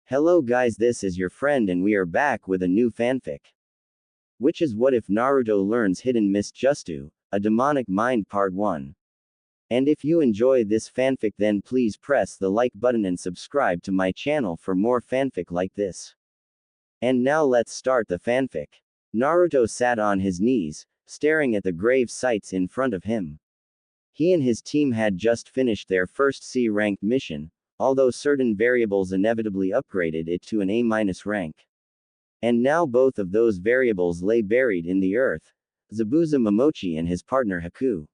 Hello guys, this is your friend and we are back with a new fanfic. Which is What If Naruto Learns Hidden Mist Justu, a Demonic Mind Part 1. And if you enjoy this fanfic then please press the like button and subscribe to my channel for more fanfic like this. And now let's start the fanfic. Naruto sat on his knees, staring at the grave sites in front of him. He and his team had just finished their first C-ranked mission, although certain variables inevitably upgraded it to an A- rank. And now both of those variables lay buried in the earth, Zabuza Momochi and his partner Haku.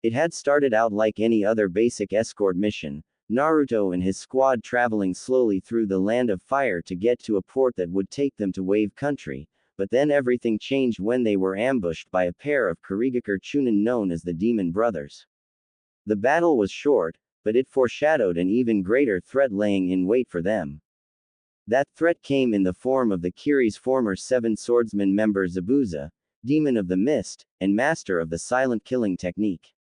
It had started out like any other basic escort mission, Naruto and his squad traveling slowly through the land of fire to get to a port that would take them to Wave Country, but then everything changed when they were ambushed by a pair of Kurigakure Chunin known as the Demon Brothers. The battle was short, but it foreshadowed an even greater threat laying in wait for them. That threat came in the form of the Kiri's former Seven Swordsman member Zabuza, Demon of the Mist, and master of the silent killing technique.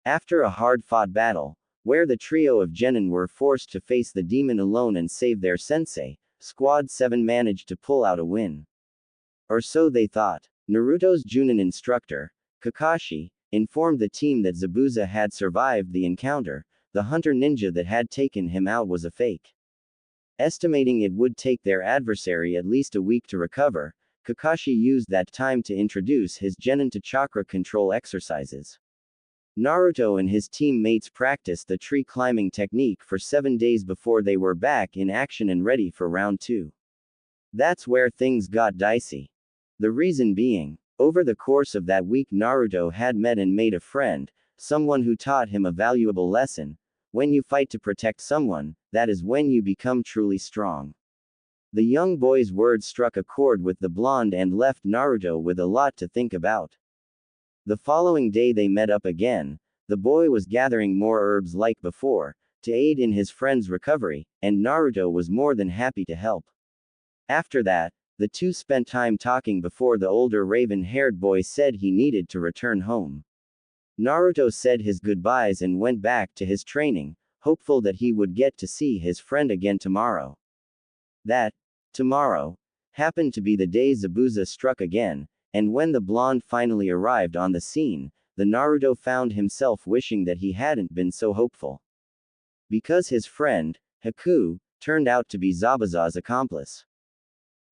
After a hard-fought battle, where the trio of genin were forced to face the demon alone and save their sensei, Squad 7 managed to pull out a win. Or so they thought. Naruto's Junin instructor, Kakashi, informed the team that Zabuza had survived the encounter. The hunter ninja that had taken him out was a fake. Estimating it would take their adversary at least a week to recover, Kakashi used that time to introduce his genin to chakra control exercises. Naruto and his teammates practiced the tree climbing technique for 7 days before they were back in action and ready for round 2. That's where things got dicey. The reason being, over the course of that week Naruto had met and made a friend, someone who taught him a valuable lesson. When you fight to protect someone, that is when you become truly strong. The young boy's words struck a chord with the blonde and left Naruto with a lot to think about. The following day they met up again. The boy was gathering more herbs like before, to aid in his friend's recovery, and Naruto was more than happy to help. After that, the two spent time talking before the older raven-haired boy said he needed to return home. Naruto said his goodbyes and went back to his training, hopeful that he would get to see his friend again tomorrow. That tomorrow happened to be the day Zabuza struck again, and when the blonde finally arrived on the scene, the Naruto found himself wishing that he hadn't been so hopeful. Because his friend, Haku, turned out to be Zabuza's accomplice.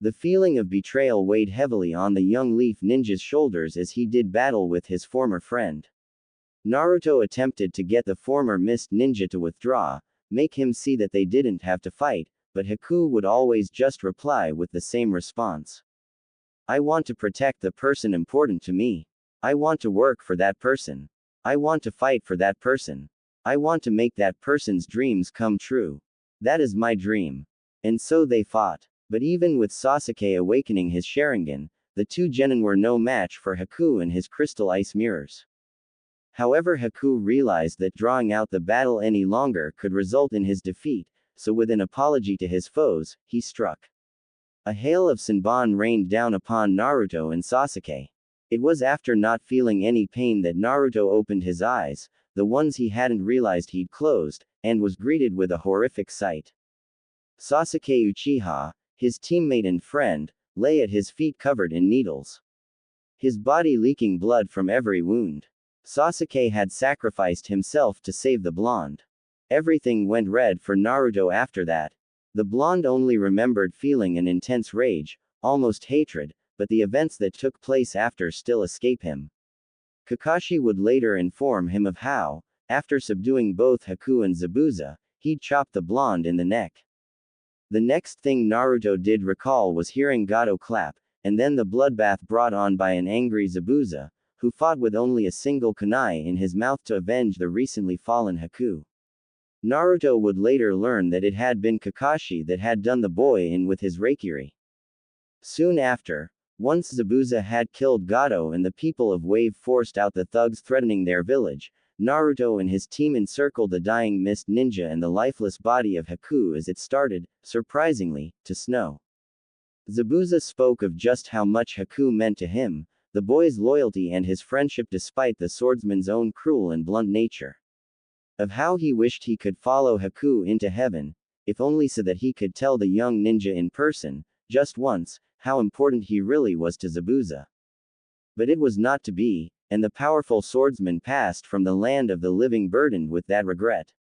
The feeling of betrayal weighed heavily on the young leaf ninja's shoulders as he did battle with his former friend. Naruto attempted to get the former mist ninja to withdraw, make him see that they didn't have to fight, but Haku would always just reply with the same response. I want to protect the person important to me. I want to work for that person. I want to fight for that person. I want to make that person's dreams come true. That is my dream. And so they fought. But even with Sasuke awakening his Sharingan, the two genin were no match for Haku and his crystal ice mirrors. However, Haku realized that drawing out the battle any longer could result in his defeat, so with an apology to his foes, he struck. A hail of Senbon rained down upon Naruto and Sasuke. It was after not feeling any pain that Naruto opened his eyes, the ones he hadn't realized he'd closed, and was greeted with a horrific sight. Sasuke Uchiha, his teammate and friend, lay at his feet covered in needles. His body leaking blood from every wound. Sasuke had sacrificed himself to save the blonde. Everything went red for Naruto after that. The blonde only remembered feeling an intense rage, almost hatred, but the events that took place after still escape him. Kakashi would later inform him of how, after subduing both Haku and Zabuza, he'd chopped the blonde in the neck. The next thing Naruto did recall was hearing Gato clap, and then the bloodbath brought on by an angry Zabuza, who fought with only a single kunai in his mouth to avenge the recently fallen Haku. Naruto would later learn that it had been Kakashi that had done the boy in with his Reikiri. Soon after, once Zabuza had killed Gato and the people of Wave forced out the thugs threatening their village, Naruto and his team encircled the dying mist ninja and the lifeless body of Haku as it started, surprisingly, to snow. Zabuza spoke of just how much Haku meant to him, the boy's loyalty and his friendship despite the swordsman's own cruel and blunt nature. Of how he wished he could follow Haku into heaven, if only so that he could tell the young ninja in person, just once, how important he really was to Zabuza. But it was not to be, and the powerful swordsman passed from the land of the living burdened with that regret.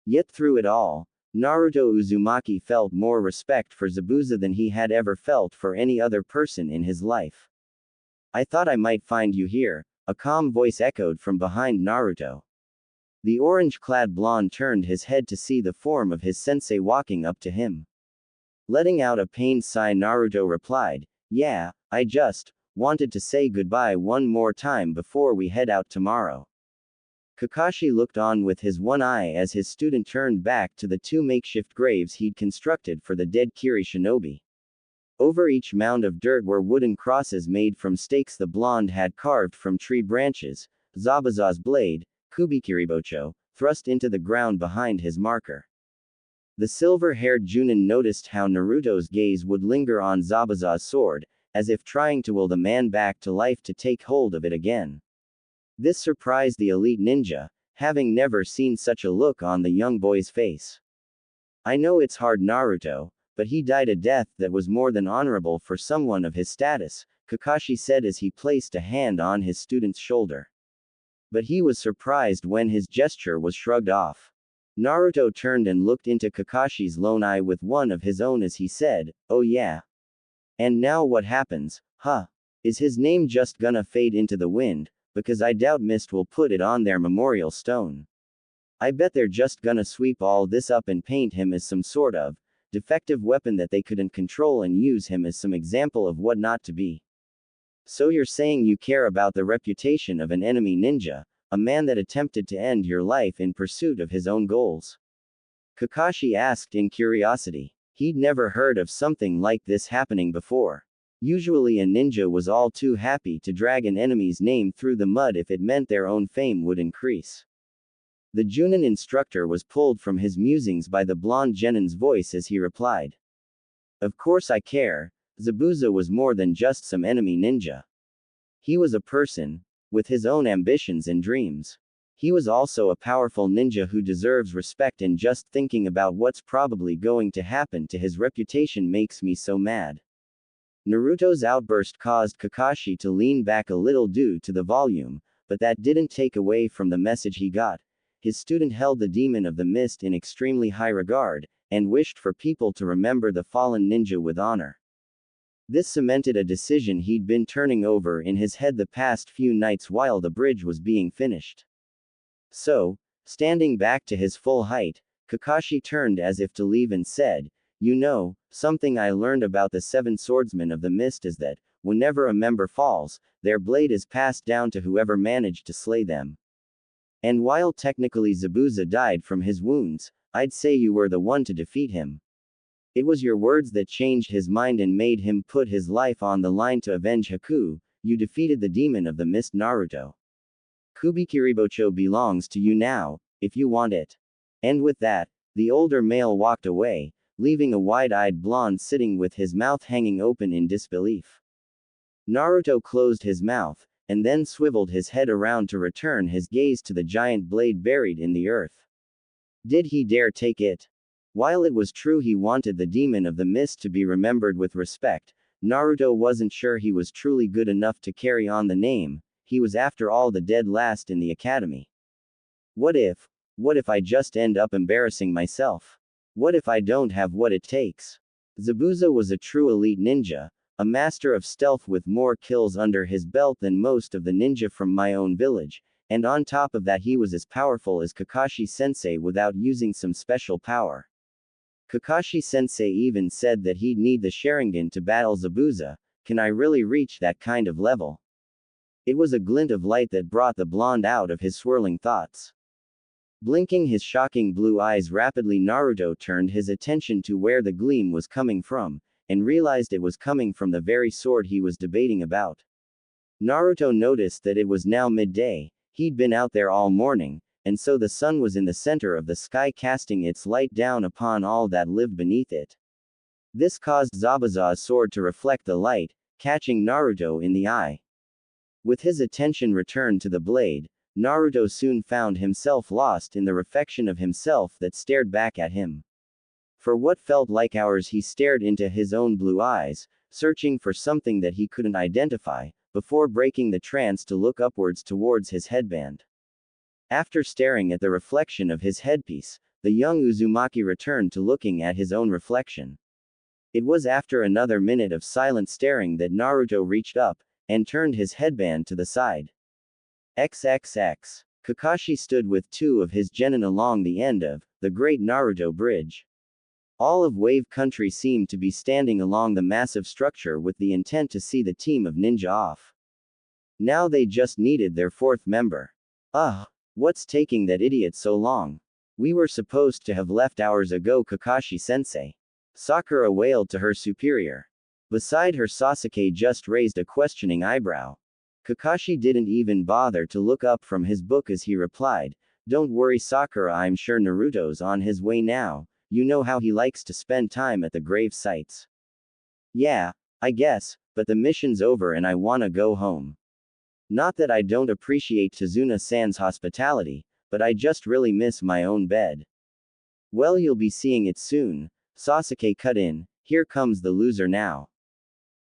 Yet through it all, Naruto Uzumaki felt more respect for Zabuza than he had ever felt for any other person in his life. I thought I might find you here, a calm voice echoed from behind Naruto. The orange-clad blonde turned his head to see the form of his sensei walking up to him. Letting out a pained sigh, Naruto replied, "Yeah, I just wanted to say goodbye one more time before we head out tomorrow." Kakashi looked on with his one eye as his student turned back to the two makeshift graves he'd constructed for the dead Kiri shinobi. Over each mound of dirt were wooden crosses made from stakes the blonde had carved from tree branches, Zabuza's blade, Kubikiribocho, thrust into the ground behind his marker. The silver-haired Junin noticed how Naruto's gaze would linger on Zabuza's sword, as if trying to will the man back to life to take hold of it again. This surprised the elite ninja, having never seen such a look on the young boy's face. "I know it's hard, Naruto, but he died a death that was more than honorable for someone of his status," Kakashi said as he placed a hand on his student's shoulder. But he was surprised when his gesture was shrugged off. Naruto turned and looked into Kakashi's lone eye with one of his own as he said, "Oh yeah. And now what happens, huh? Is his name just gonna fade into the wind? Because I doubt Mist will put it on their memorial stone. I bet they're just gonna sweep all this up and paint him as some sort of defective weapon that they couldn't control and use him as some example of what not to be." "So you're saying you care about the reputation of an enemy ninja, a man that attempted to end your life in pursuit of his own goals?" Kakashi asked in curiosity. He'd never heard of something like this happening before. Usually a ninja was all too happy to drag an enemy's name through the mud if it meant their own fame would increase. The Junin instructor was pulled from his musings by the blonde genin's voice as he replied. "Of course I care. Zabuza was more than just some enemy ninja. He was a person, with his own ambitions and dreams. He was also a powerful ninja who deserves respect, and just thinking about what's probably going to happen to his reputation makes me so mad." Naruto's outburst caused Kakashi to lean back a little due to the volume, but that didn't take away from the message he got. His student held the demon of the mist in extremely high regard, and wished for people to remember the fallen ninja with honor. This cemented a decision he'd been turning over in his head the past few nights while the bridge was being finished. So, standing back to his full height, Kakashi turned as if to leave and said, "You know, something I learned about the seven swordsmen of the mist is that, whenever a member falls, their blade is passed down to whoever managed to slay them. And while technically Zabuza died from his wounds, I'd say you were the one to defeat him. It was your words that changed his mind and made him put his life on the line to avenge Haku. You defeated the demon of the mist, Naruto. Kubikiribocho belongs to you now, if you want it." And with that, the older male walked away, leaving a wide-eyed blonde sitting with his mouth hanging open in disbelief. Naruto closed his mouth, and then swiveled his head around to return his gaze to the giant blade buried in the earth. Did he dare take it? While it was true he wanted the demon of the mist to be remembered with respect, Naruto wasn't sure he was truly good enough to carry on the name. He was after all the dead last in the academy. What if I just end up embarrassing myself? What if I don't have what it takes? Zabuza was a true elite ninja, a master of stealth with more kills under his belt than most of the ninja from my own village, and on top of that he was as powerful as Kakashi-sensei without using some special power. Kakashi-sensei even said that he'd need the Sharingan to battle Zabuza. Can I really reach that kind of level? It was a glint of light that brought the blonde out of his swirling thoughts. Blinking his shocking blue eyes rapidly, Naruto turned his attention to where the gleam was coming from, and realized it was coming from the very sword he was debating about. Naruto noticed that it was now midday. He'd been out there all morning, and so the sun was in the center of the sky, casting its light down upon all that lived beneath it. This caused Zabuza's sword to reflect the light, catching Naruto in the eye. With his attention returned to the blade, Naruto soon found himself lost in the reflection of himself that stared back at him. For what felt like hours he stared into his own blue eyes, searching for something that he couldn't identify, before breaking the trance to look upwards towards his headband. After staring at the reflection of his headpiece, the young Uzumaki returned to looking at his own reflection. It was after another minute of silent staring that Naruto reached up, and turned his headband to the side. XXX. Kakashi stood with two of his genin along the end of the Great Naruto Bridge. All of Wave Country seemed to be standing along the massive structure with the intent to see the team of ninja off. Now they just needed their fourth member. Ugh, what's taking that idiot so long? We were supposed to have left hours ago, Kakashi-sensei. Sakura wailed to her superior. Beside her, Sasuke just raised a questioning eyebrow. Kakashi didn't even bother to look up from his book as he replied, "Don't worry, Sakura, I'm sure Naruto's on his way now. You know how he likes to spend time at the grave sites." "Yeah, I guess, but the mission's over and I wanna go home. Not that I don't appreciate Tazuna-san's hospitality, but I just really miss my own bed." "Well, you'll be seeing it soon," Sasuke cut in. "Here comes the loser now."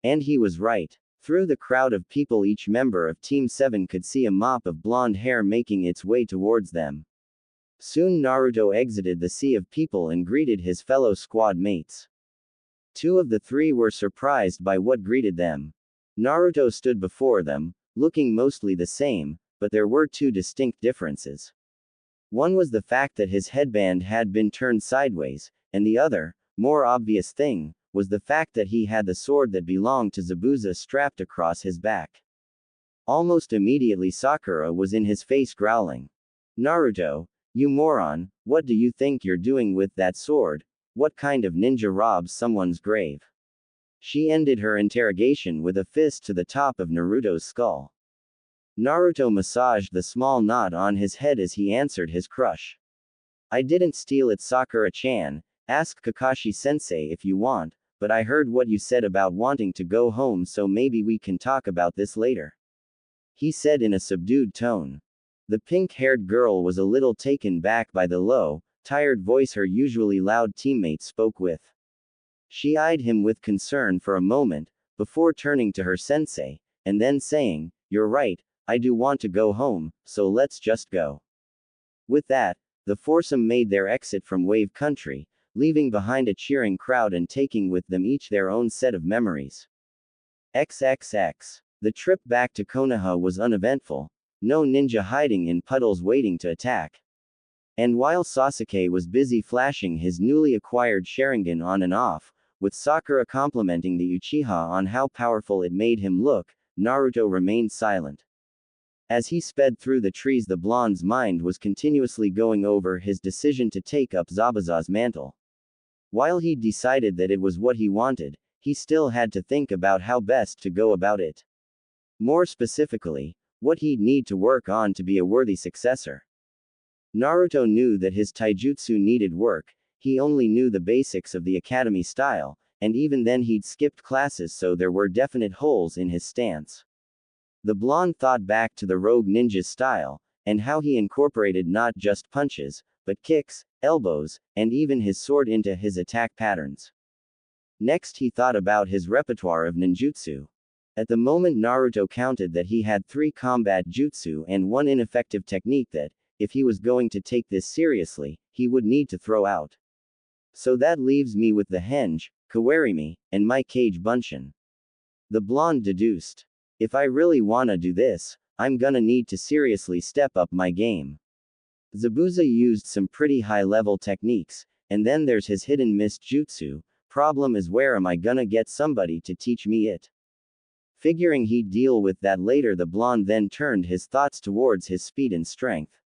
And he was right. Through the crowd of people, each member of Team 7 could see a mop of blonde hair making its way towards them. Soon Naruto exited the sea of people and greeted his fellow squad mates. Two of the three were surprised by what greeted them. Naruto stood before them, looking mostly the same, but there were two distinct differences. One was the fact that his headband had been turned sideways, and the other, more obvious thing, was the fact that he had the sword that belonged to Zabuza strapped across his back. Almost immediately Sakura was in his face growling. "Naruto, you moron, what do you think you're doing with that sword? What kind of ninja robs someone's grave?" She ended her interrogation with a fist to the top of Naruto's skull. Naruto massaged the small knot on his head as he answered his crush. "I didn't steal it, Sakura-chan. Ask Kakashi-sensei if you want, but I heard what you said about wanting to go home, so maybe we can talk about this later," he said in a subdued tone. The pink-haired girl was a little taken back by the low, tired voice her usually loud teammate spoke with. She eyed him with concern for a moment, before turning to her sensei, and then saying, "You're right, I do want to go home, so let's just go." With that, the foursome made their exit from Wave Country, leaving behind a cheering crowd and taking with them each their own set of memories. XXX. The trip back to Konoha was uneventful. No ninja hiding in puddles waiting to attack. And while Sasuke was busy flashing his newly acquired Sharingan on and off, with Sakura complimenting the Uchiha on how powerful it made him look, Naruto remained silent. As he sped through the trees, the blonde's mind was continuously going over his decision to take up Zabuza's mantle. While he'd decided that it was what he wanted, he still had to think about how best to go about it. More specifically, what he'd need to work on to be a worthy successor. Naruto knew that his taijutsu needed work. He only knew the basics of the academy style, and even then he'd skipped classes, so there were definite holes in his stance. The blonde thought back to the rogue ninja's style, and how he incorporated not just punches, but kicks, elbows, and even his sword into his attack patterns. Next he thought about his repertoire of ninjutsu. At the moment Naruto counted that he had 3 combat jutsu and 1 ineffective technique that, if he was going to take this seriously, he would need to throw out. "So that leaves me with the henge, kawarimi, and my kage bunshin," the blonde deduced. "If I really wanna do this, I'm gonna need to seriously step up my game." Zabuza used some pretty high-level techniques, and then there's his hidden mist jutsu. Problem is, where am I gonna get somebody to teach me it? Figuring he'd deal with that later, the blonde then turned his thoughts towards his speed and strength.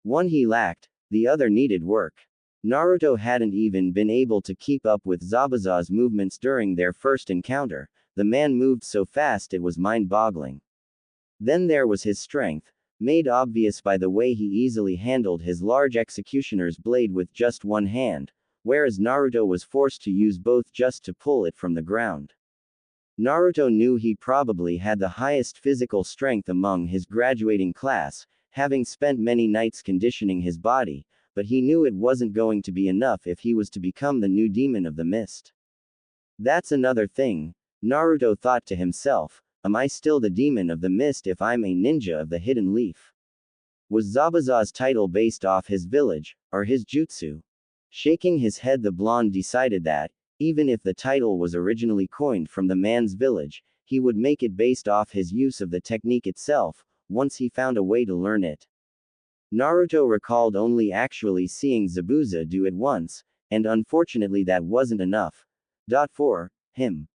One he lacked, the other needed work. Naruto hadn't even been able to keep up with Zabuza's movements during their first encounter. The man moved so fast it was mind-boggling. Then there was his strength, made obvious by the way he easily handled his large executioner's blade with just one hand, whereas Naruto was forced to use both just to pull it from the ground. Naruto knew he probably had the highest physical strength among his graduating class, having spent many nights conditioning his body, but he knew it wasn't going to be enough if he was to become the new demon of the mist. That's another thing, Naruto thought to himself, am I still the demon of the mist if I'm a ninja of the hidden leaf? Was Zabuza's title based off his village, or his jutsu? Shaking his head, the blonde decided that, even if the title was originally coined from the man's village, he would make it based off his use of the technique itself, once he found a way to learn it. Naruto recalled only actually seeing Zabuza do it once, and unfortunately that wasn't enough. For him.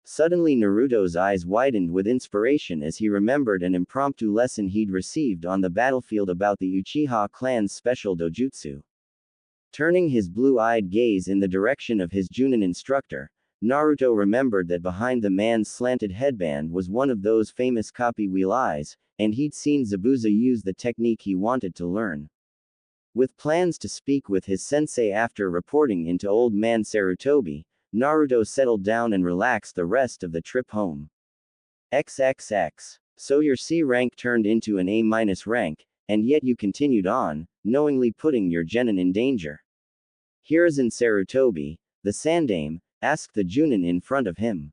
Suddenly Naruto's eyes widened with inspiration as he remembered an impromptu lesson he'd received on the battlefield about the Uchiha clan's special dojutsu. Turning his blue-eyed gaze in the direction of his Junin instructor, Naruto remembered that behind the man's slanted headband was one of those famous copy wheel eyes, and he'd seen Zabuza use the technique he wanted to learn. With plans to speak with his sensei after reporting into Old Man Sarutobi, Naruto settled down and relaxed the rest of the trip home. XXX. So your C rank turned into an A- rank, and yet you continued on, knowingly putting your genin in danger. Hiruzen Sarutobi, the Sandame, asked the Junin in front of him.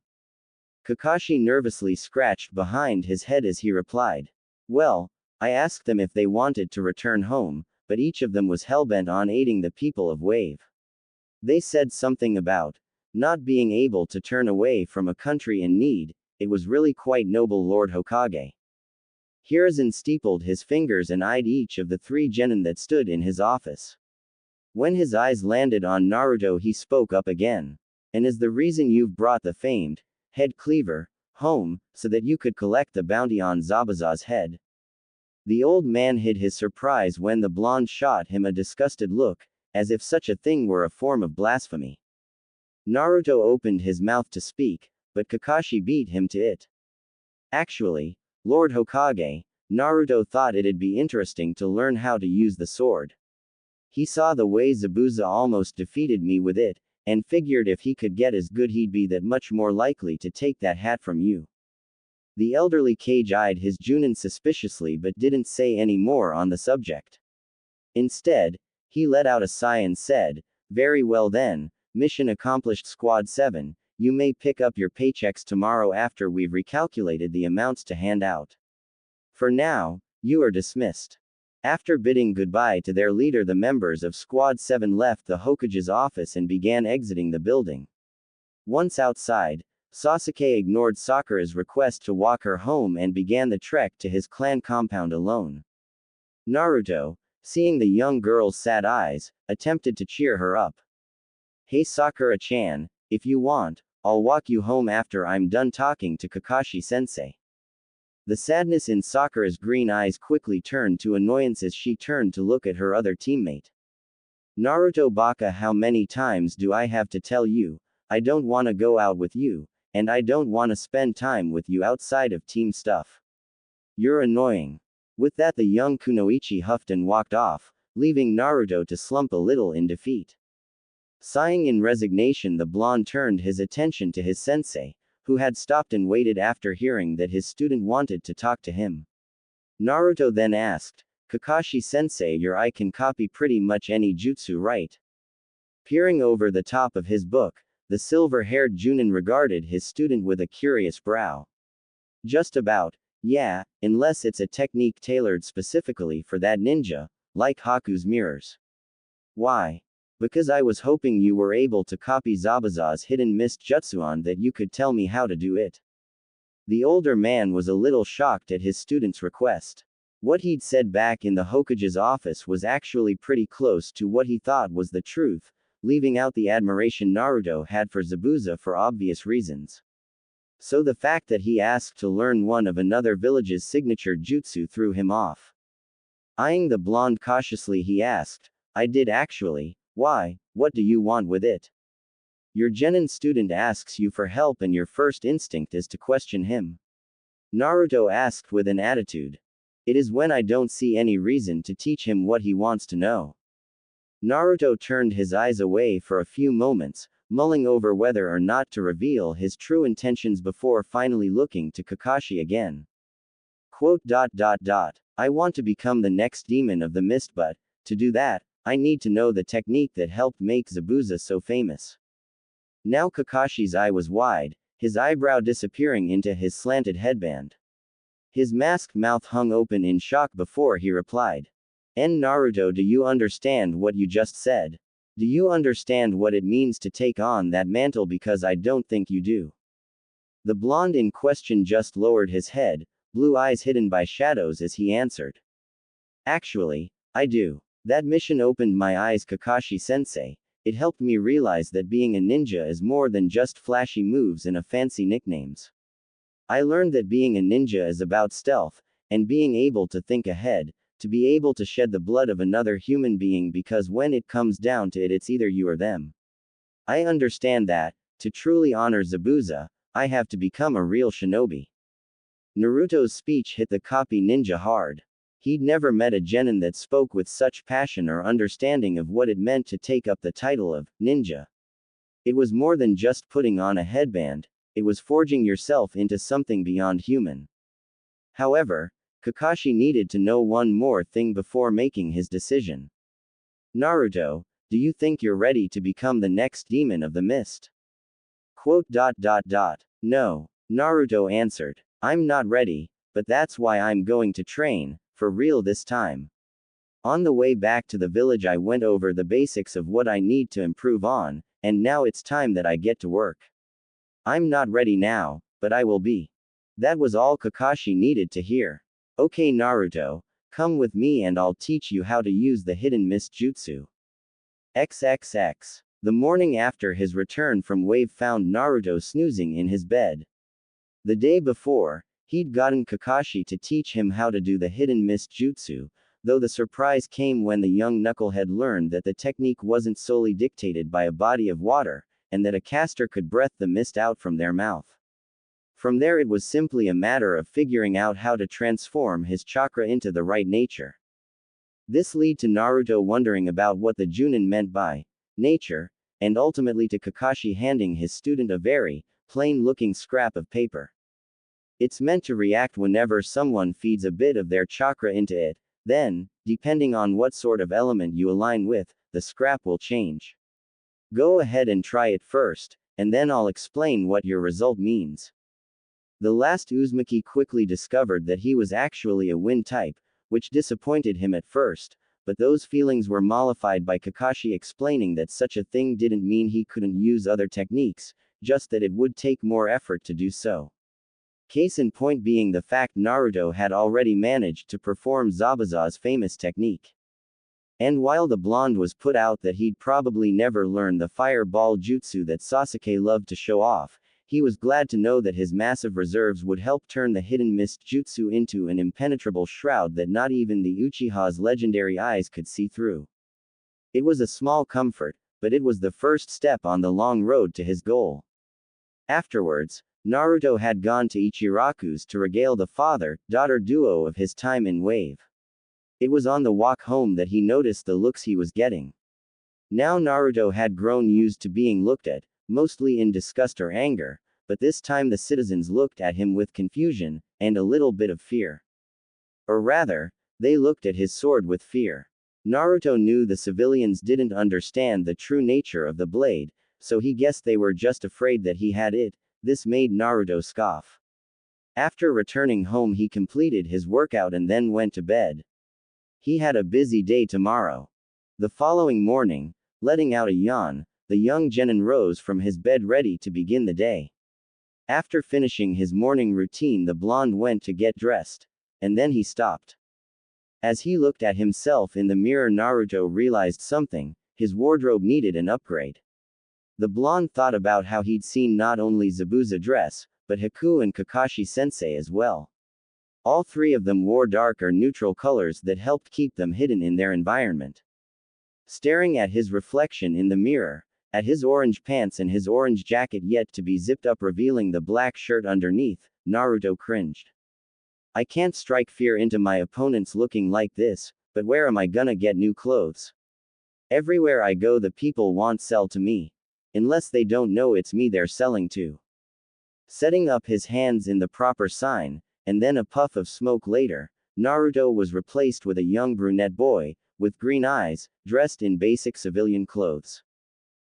Kakashi nervously scratched behind his head as he replied. Well, I asked them if they wanted to return home, but each of them was hellbent on aiding the people of Wave. They said something about not being able to turn away from a country in need. It was really quite noble, Lord Hokage. Hiruzen steepled his fingers and eyed each of the 3 genin that stood in his office. When his eyes landed on Naruto, he spoke up again. And is the reason you've brought the famed head cleaver home, so that you could collect the bounty on Zabuza's head? The old man hid his surprise when the blonde shot him a disgusted look, as if such a thing were a form of blasphemy. Naruto opened his mouth to speak, but Kakashi beat him to it. Actually, Lord Hokage, Naruto thought it'd be interesting to learn how to use the sword. He saw the way Zabuza almost defeated me with it, and figured if he could get as good he'd be that much more likely to take that hat from you. The elderly Kage eyed his Junin suspiciously but didn't say any more on the subject. Instead, he let out a sigh and said, very well then, mission accomplished Squad 7, you may pick up your paychecks tomorrow after we've recalculated the amounts to hand out. For now, you are dismissed. After bidding goodbye to their leader, the members of Squad 7 left the Hokage's office and began exiting the building. Once outside, Sasuke ignored Sakura's request to walk her home and began the trek to his clan compound alone. Naruto, seeing the young girl's sad eyes, attempted to cheer her up. Hey Sakura-chan, if you want, I'll walk you home after I'm done talking to Kakashi-sensei. The sadness in Sakura's green eyes quickly turned to annoyance as she turned to look at her other teammate. Naruto Baka, how many times do I have to tell you, I don't wanna go out with you, and I don't wanna spend time with you outside of team stuff. You're annoying. With that, the young Kunoichi huffed and walked off, leaving Naruto to slump a little in defeat. Sighing in resignation, the blonde turned his attention to his sensei, who had stopped and waited after hearing that his student wanted to talk to him. Naruto then asked, Kakashi-sensei, your eye can copy pretty much any jutsu, right? Peering over the top of his book, the silver-haired Junin regarded his student with a curious brow. Just about, yeah, unless it's a technique tailored specifically for that ninja, like Haku's mirrors. Why? Because I was hoping you were able to copy Zabuza's hidden mist jutsu on that you could tell me how to do it. The older man was a little shocked at his student's request. What he'd said back in the Hokage's office was actually pretty close to what he thought was the truth, leaving out the admiration Naruto had for Zabuza for obvious reasons. So the fact that he asked to learn one of another village's signature jutsu threw him off. Eyeing the blonde cautiously, he asked, I did actually. Why, what do you want with it? Your genin student asks you for help and your first instinct is to question him. Naruto asked with an attitude. It is when I don't see any reason to teach him what he wants to know. Naruto turned his eyes away for a few moments, mulling over whether or not to reveal his true intentions before finally looking to Kakashi again. I want to become the next demon of the mist, but, to do that, I need to know the technique that helped make Zabuza so famous. Now Kakashi's eye was wide, his eyebrow disappearing into his slanted headband. His masked mouth hung open in shock before he replied. Naruto, do you understand what you just said? Do you understand what it means to take on that mantle? Because I don't think you do. The blonde in question just lowered his head, blue eyes hidden by shadows as he answered. Actually, I do. That mission opened my eyes, Kakashi-sensei. It helped me realize that being a ninja is more than just flashy moves and a fancy nicknames. I learned that being a ninja is about stealth, and being able to think ahead, to be able to shed the blood of another human being, because when it comes down to it, it's either you or them. I understand that, to truly honor Zabuza, I have to become a real shinobi. Naruto's speech hit the copy ninja hard. He'd never met a genin that spoke with such passion or understanding of what it meant to take up the title of ninja. It was more than just putting on a headband, it was forging yourself into something beyond human. However, Kakashi needed to know one more thing before making his decision. Naruto, do you think you're ready to become the next demon of the mist? No, Naruto answered. I'm not ready, but that's why I'm going to train, for real this time. On the way back to the village I went over the basics of what I need to improve on, and now it's time that I get to work. I'm not ready now, but I will be. That was all Kakashi needed to hear. Okay Naruto, come with me and I'll teach you how to use the hidden mist jutsu. XXX. The morning after his return from Wave found Naruto snoozing in his bed. The day before, he'd gotten Kakashi to teach him how to do the hidden mist jutsu, though the surprise came when the young knucklehead learned that the technique wasn't solely dictated by a body of water, and that a caster could breath the mist out from their mouth. From there it was simply a matter of figuring out how to transform his chakra into the right nature. This led to Naruto wondering about what the Junin meant by nature, and ultimately to Kakashi handing his student a very plain-looking scrap of paper. It's meant to react whenever someone feeds a bit of their chakra into it, then, depending on what sort of element you align with, the scrap will change. Go ahead and try it first, and then I'll explain what your result means. The last Uzumaki quickly discovered that he was actually a wind type, which disappointed him at first, but those feelings were mollified by Kakashi explaining that such a thing didn't mean he couldn't use other techniques, just that it would take more effort to do so. Case in point being the fact Naruto had already managed to perform Zabuza's famous technique. And while the blonde was put out that he'd probably never learn the fireball jutsu that Sasuke loved to show off, he was glad to know that his massive reserves would help turn the hidden mist jutsu into an impenetrable shroud that not even the Uchiha's legendary eyes could see through. It was a small comfort, but it was the first step on the long road to his goal. Afterwards, Naruto had gone to Ichiraku's to regale the father-daughter duo of his time in Wave. It was on the walk home that he noticed the looks he was getting. Now Naruto had grown used to being looked at, mostly in disgust or anger, but this time the citizens looked at him with confusion, and a little bit of fear. Or rather, they looked at his sword with fear. Naruto knew the civilians didn't understand the true nature of the blade, so he guessed they were just afraid that he had it. This made Naruto scoff. After returning home he completed his workout and then went to bed. He had a busy day tomorrow. The following morning, letting out a yawn, the young genin rose from his bed ready to begin the day. After finishing his morning routine the blonde went to get dressed. And then he stopped. As he looked at himself in the mirror Naruto realized something, his wardrobe needed an upgrade. The blonde thought about how he'd seen not only Zabuza dress, but Haku and Kakashi-sensei as well. All three of them wore dark or neutral colors that helped keep them hidden in their environment. Staring at his reflection in the mirror, at his orange pants and his orange jacket yet to be zipped up revealing the black shirt underneath, Naruto cringed. I can't strike fear into my opponents looking like this, but where am I gonna get new clothes? Everywhere I go the people want sell to me. Unless they don't know it's me they're selling to. Setting up his hands in the proper sign, and then a puff of smoke later, Naruto was replaced with a young brunette boy, with green eyes, dressed in basic civilian clothes.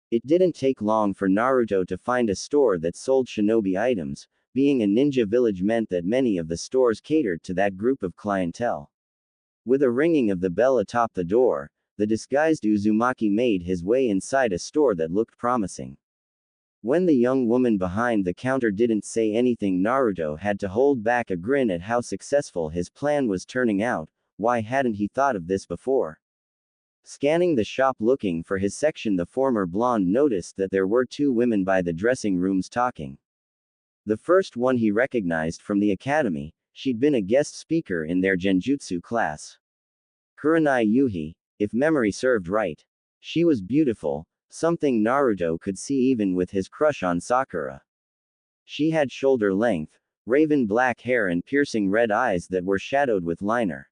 It didn't take long for Naruto to find a store that sold shinobi items. Being a ninja village meant that many of the stores catered to that group of clientele. With a ringing of the bell atop the door, the disguised Uzumaki made his way inside a store that looked promising. When the young woman behind the counter didn't say anything, Naruto had to hold back a grin at how successful his plan was turning out. Why hadn't he thought of this before? Scanning the shop looking for his section, the former blonde noticed that there were two women by the dressing rooms talking. The first one he recognized from the academy. She'd been a guest speaker in their genjutsu class. Kurenai Yuhi, if memory served right. She was beautiful, something Naruto could see even with his crush on Sakura. She had shoulder-length, raven black hair and piercing red eyes that were shadowed with liner.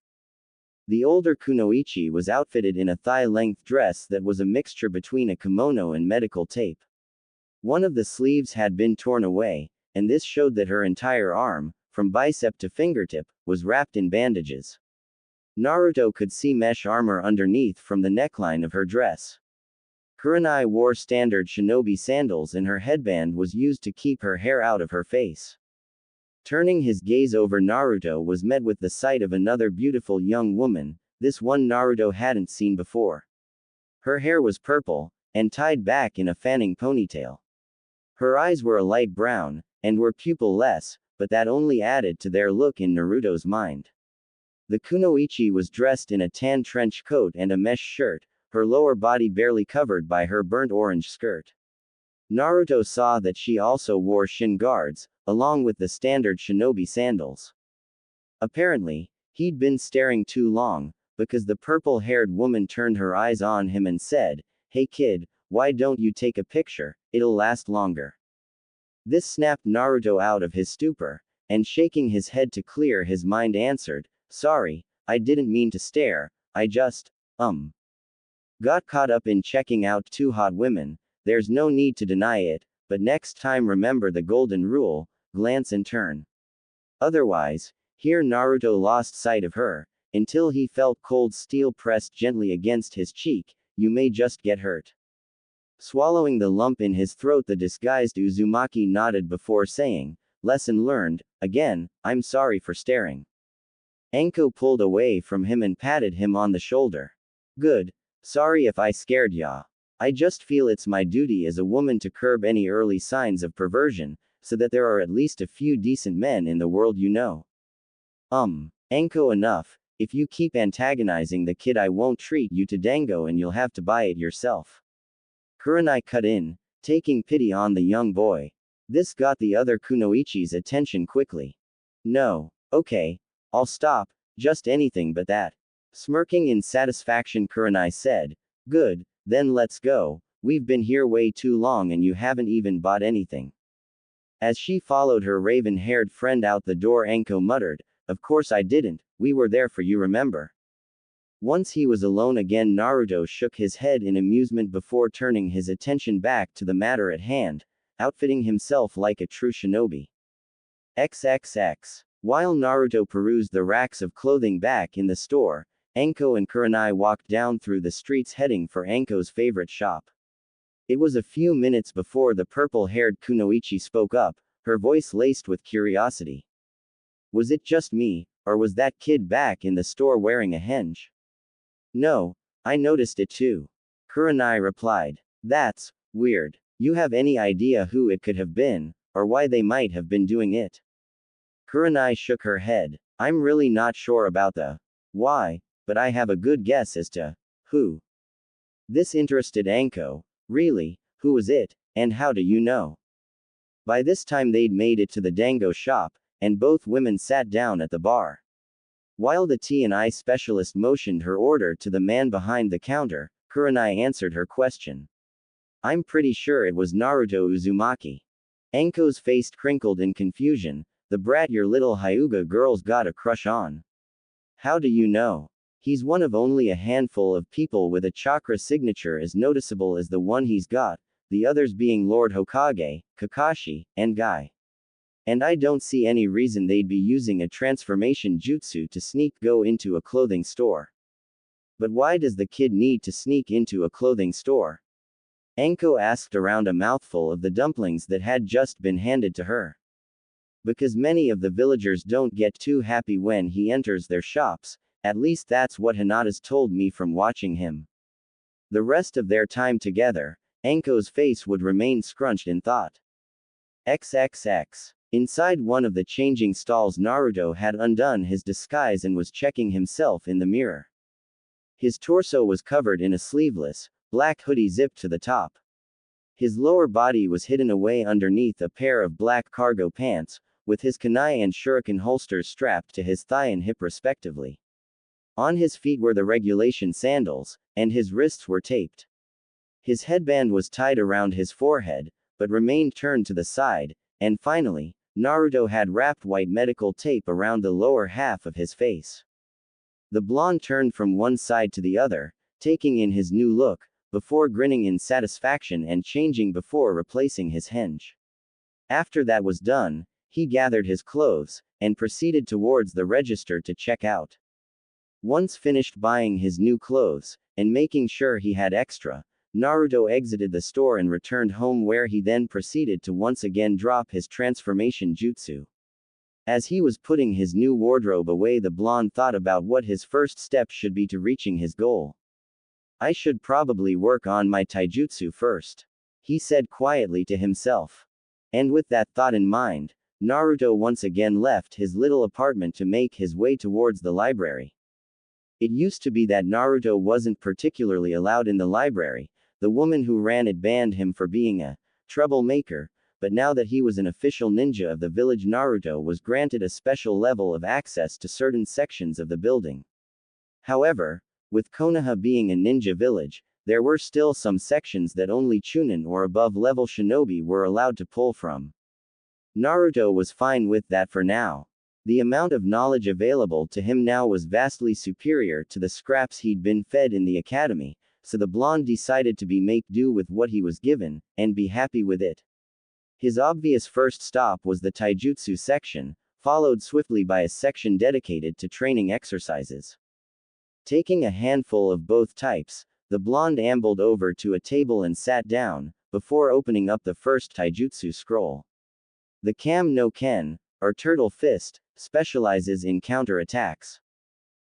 The older Kunoichi was outfitted in a thigh-length dress that was a mixture between a kimono and medical tape. One of the sleeves had been torn away, and this showed that her entire arm, from bicep to fingertip, was wrapped in bandages. Naruto could see mesh armor underneath from the neckline of her dress. Kurenai wore standard shinobi sandals and her headband was used to keep her hair out of her face. Turning his gaze over, Naruto was met with the sight of another beautiful young woman, this one Naruto hadn't seen before. Her hair was purple, and tied back in a fanning ponytail. Her eyes were a light brown, and were pupil-less, but that only added to their look in Naruto's mind. The Kunoichi was dressed in a tan trench coat and a mesh shirt, her lower body barely covered by her burnt orange skirt. Naruto saw that she also wore shin guards, along with the standard shinobi sandals. Apparently, he'd been staring too long, because the purple-haired woman turned her eyes on him and said, "Hey kid, why don't you take a picture, it'll last longer." This snapped Naruto out of his stupor, and shaking his head to clear his mind answered, "Sorry, I didn't mean to stare, I just, got caught up in checking out two hot women. There's no need to deny it, but next time remember the golden rule, glance and turn." Otherwise, here Naruto lost sight of her, until he felt cold steel pressed gently against his cheek. You may just get hurt. Swallowing the lump in his throat, the disguised Uzumaki nodded before saying, "Lesson learned, again, I'm sorry for staring." Anko pulled away from him and patted him on the shoulder. "Good. Sorry if I scared ya. I just feel it's my duty as a woman to curb any early signs of perversion, so that there are at least a few decent men in the world, you know." Anko, enough. If you keep antagonizing the kid, I won't treat you to dango and you'll have to buy it yourself. Kurenai cut in, taking pity on the young boy. This got the other Kunoichi's attention quickly. "No. Okay. I'll stop, just anything but that." Smirking in satisfaction, Kurenai said, "Good, then let's go, we've been here way too long and you haven't even bought anything." As she followed her raven-haired friend out the door, Anko muttered, "Of course I didn't, we were there for you, remember?" Once he was alone again, Naruto shook his head in amusement before turning his attention back to the matter at hand, outfitting himself like a true shinobi. XXX. While Naruto perused the racks of clothing back in the store, Anko and Kurenai walked down through the streets heading for Anko's favorite shop. It was a few minutes before the purple-haired Kunoichi spoke up, her voice laced with curiosity. "Was it just me, or was that kid back in the store wearing a henge?" "No, I noticed it too," Kurenai replied. "That's weird. You have any idea who it could have been, or why they might have been doing it?" Kurenai shook her head. "I'm really not sure about the why, but I have a good guess as to who." This interested Anko. "Really, who was it, and how do you know?" By this time they'd made it to the dango shop, and both women sat down at the bar. While the T&I specialist motioned her order to the man behind the counter, Kurenai answered her question. "I'm pretty sure it was Naruto Uzumaki." Anko's face crinkled in confusion. "The brat your little Hyuga girl's got a crush on." "How do you know?" "He's one of only a handful of people with a chakra signature as noticeable as the one he's got, the others being Lord Hokage, Kakashi, and Guy. And I don't see any reason they'd be using a transformation jutsu to sneak go into a clothing store." But why does the kid need to sneak into a clothing store? Anko asked around a mouthful of the dumplings that had just been handed to her. Because many of the villagers don't get too happy when he enters their shops, at least that's what Hinata's told me from watching him. The rest of their time together, Anko's face would remain scrunched in thought. XXX. Inside one of the changing stalls, Naruto had undone his disguise and was checking himself in the mirror. His torso was covered in a sleeveless, black hoodie zipped to the top. His lower body was hidden away underneath a pair of black cargo pants, with his kunai and shuriken holsters strapped to his thigh and hip respectively. On his feet were the regulation sandals, and his wrists were taped. His headband was tied around his forehead, but remained turned to the side, and finally, Naruto had wrapped white medical tape around the lower half of his face. The blonde turned from one side to the other, taking in his new look, before grinning in satisfaction and changing before replacing his henge. After that was done, he gathered his clothes, and proceeded towards the register to check out. Once finished buying his new clothes, and making sure he had extra, Naruto exited the store and returned home, where he then proceeded to once again drop his transformation jutsu. As he was putting his new wardrobe away, the blonde thought about what his first step should be to reaching his goal. I should probably work on my taijutsu first, he said quietly to himself. And with that thought in mind, Naruto once again left his little apartment to make his way towards the library. It used to be that Naruto wasn't particularly allowed in the library. The woman who ran it banned him for being a troublemaker, but now that he was an official ninja of the village, Naruto was granted a special level of access to certain sections of the building. However, with Konoha being a ninja village, there were still some sections that only Chunin or above level shinobi were allowed to pull from. Naruto was fine with that for now. The amount of knowledge available to him now was vastly superior to the scraps he'd been fed in the academy, so the blonde decided to make do with what he was given, and be happy with it. His obvious first stop was the taijutsu section, followed swiftly by a section dedicated to training exercises. Taking a handful of both types, the blonde ambled over to a table and sat down, before opening up the first taijutsu scroll. The Kam no Ken, or Turtle Fist, specializes in counter-attacks.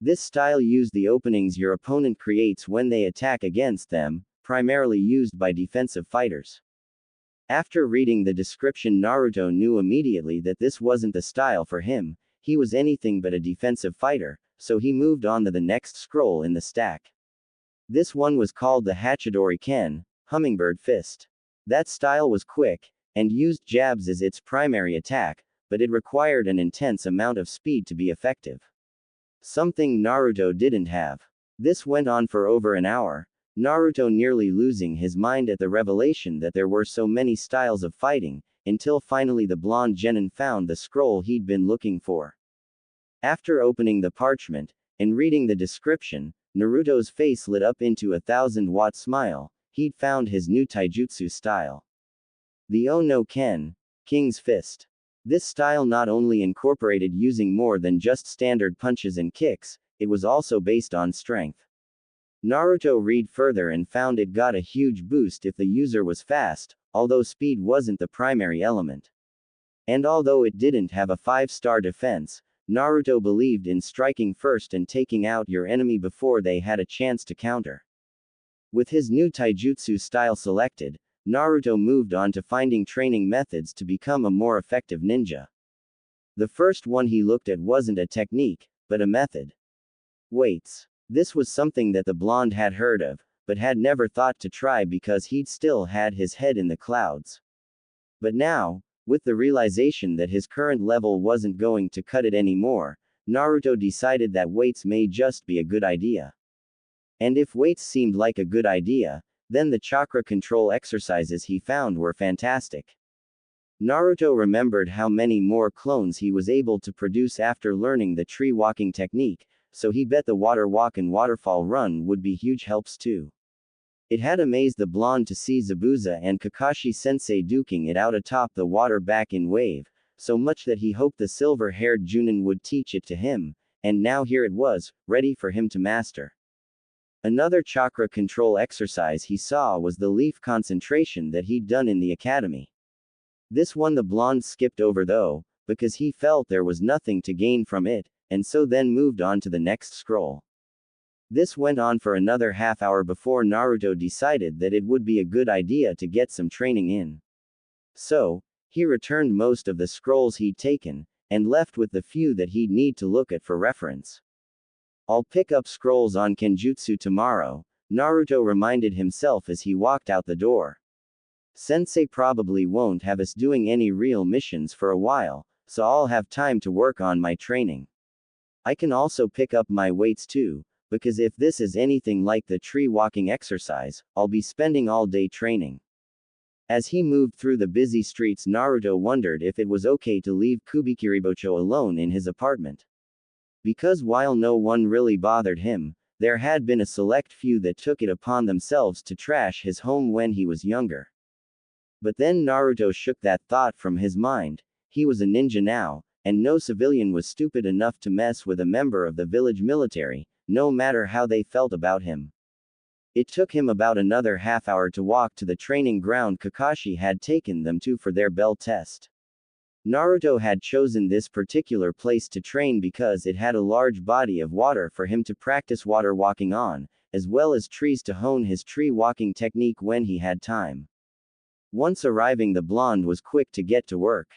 This style uses the openings your opponent creates when they attack against them, primarily used by defensive fighters. After reading the description, Naruto knew immediately that this wasn't the style for him. He was anything but a defensive fighter, so he moved on to the next scroll in the stack. This one was called the Hachidori Ken, Hummingbird Fist. That style was quick, and used jabs as its primary attack, but it required an intense amount of speed to be effective. Something Naruto didn't have. This went on for over an hour, Naruto nearly losing his mind at the revelation that there were so many styles of fighting, until finally the blonde genin found the scroll he'd been looking for. After opening the parchment, and reading the description, Naruto's face lit up into a 1,000-watt smile. He'd found his new taijutsu style. The Ono Ken, King's Fist. This style not only incorporated using more than just standard punches and kicks, it was also based on strength. Naruto read further and found it got a huge boost if the user was fast, although speed wasn't the primary element. And although it didn't have a 5-star defense, Naruto believed in striking first and taking out your enemy before they had a chance to counter. With his new taijutsu style selected, Naruto moved on to finding training methods to become a more effective ninja. The first one he looked at wasn't a technique, but a method. Weights. This was something that the blonde had heard of, but had never thought to try because he'd still had his head in the clouds. But now, with the realization that his current level wasn't going to cut it anymore, Naruto decided that weights may just be a good idea. And if weights seemed like a good idea, then the chakra control exercises he found were fantastic. Naruto remembered how many more clones he was able to produce after learning the tree walking technique, so he bet the water walk and waterfall run would be huge helps too. It had amazed the blonde to see Zabuza and Kakashi-sensei duking it out atop the water back in wave, so much that he hoped the silver-haired Junin would teach it to him, and now here it was, ready for him to master. Another chakra control exercise he saw was the leaf concentration that he'd done in the academy. This one the blonde skipped over though, because he felt there was nothing to gain from it, and so then moved on to the next scroll. This went on for another half hour before Naruto decided that it would be a good idea to get some training in. So, he returned most of the scrolls he'd taken, and left with the few that he'd need to look at for reference. I'll pick up scrolls on Kenjutsu tomorrow, Naruto reminded himself as he walked out the door. Sensei probably won't have us doing any real missions for a while, so I'll have time to work on my training. I can also pick up my weights too, because if this is anything like the tree walking exercise, I'll be spending all day training. As he moved through the busy streets, Naruto wondered if it was okay to leave Kubikiribocho alone in his apartment. Because while no one really bothered him, there had been a select few that took it upon themselves to trash his home when he was younger. But then Naruto shook that thought from his mind. He was a ninja now, and no civilian was stupid enough to mess with a member of the village military, no matter how they felt about him. It took him about another half hour to walk to the training ground Kakashi had taken them to for their bell test. Naruto had chosen this particular place to train because it had a large body of water for him to practice water walking on, as well as trees to hone his tree walking technique when he had time. Once arriving, the blonde was quick to get to work.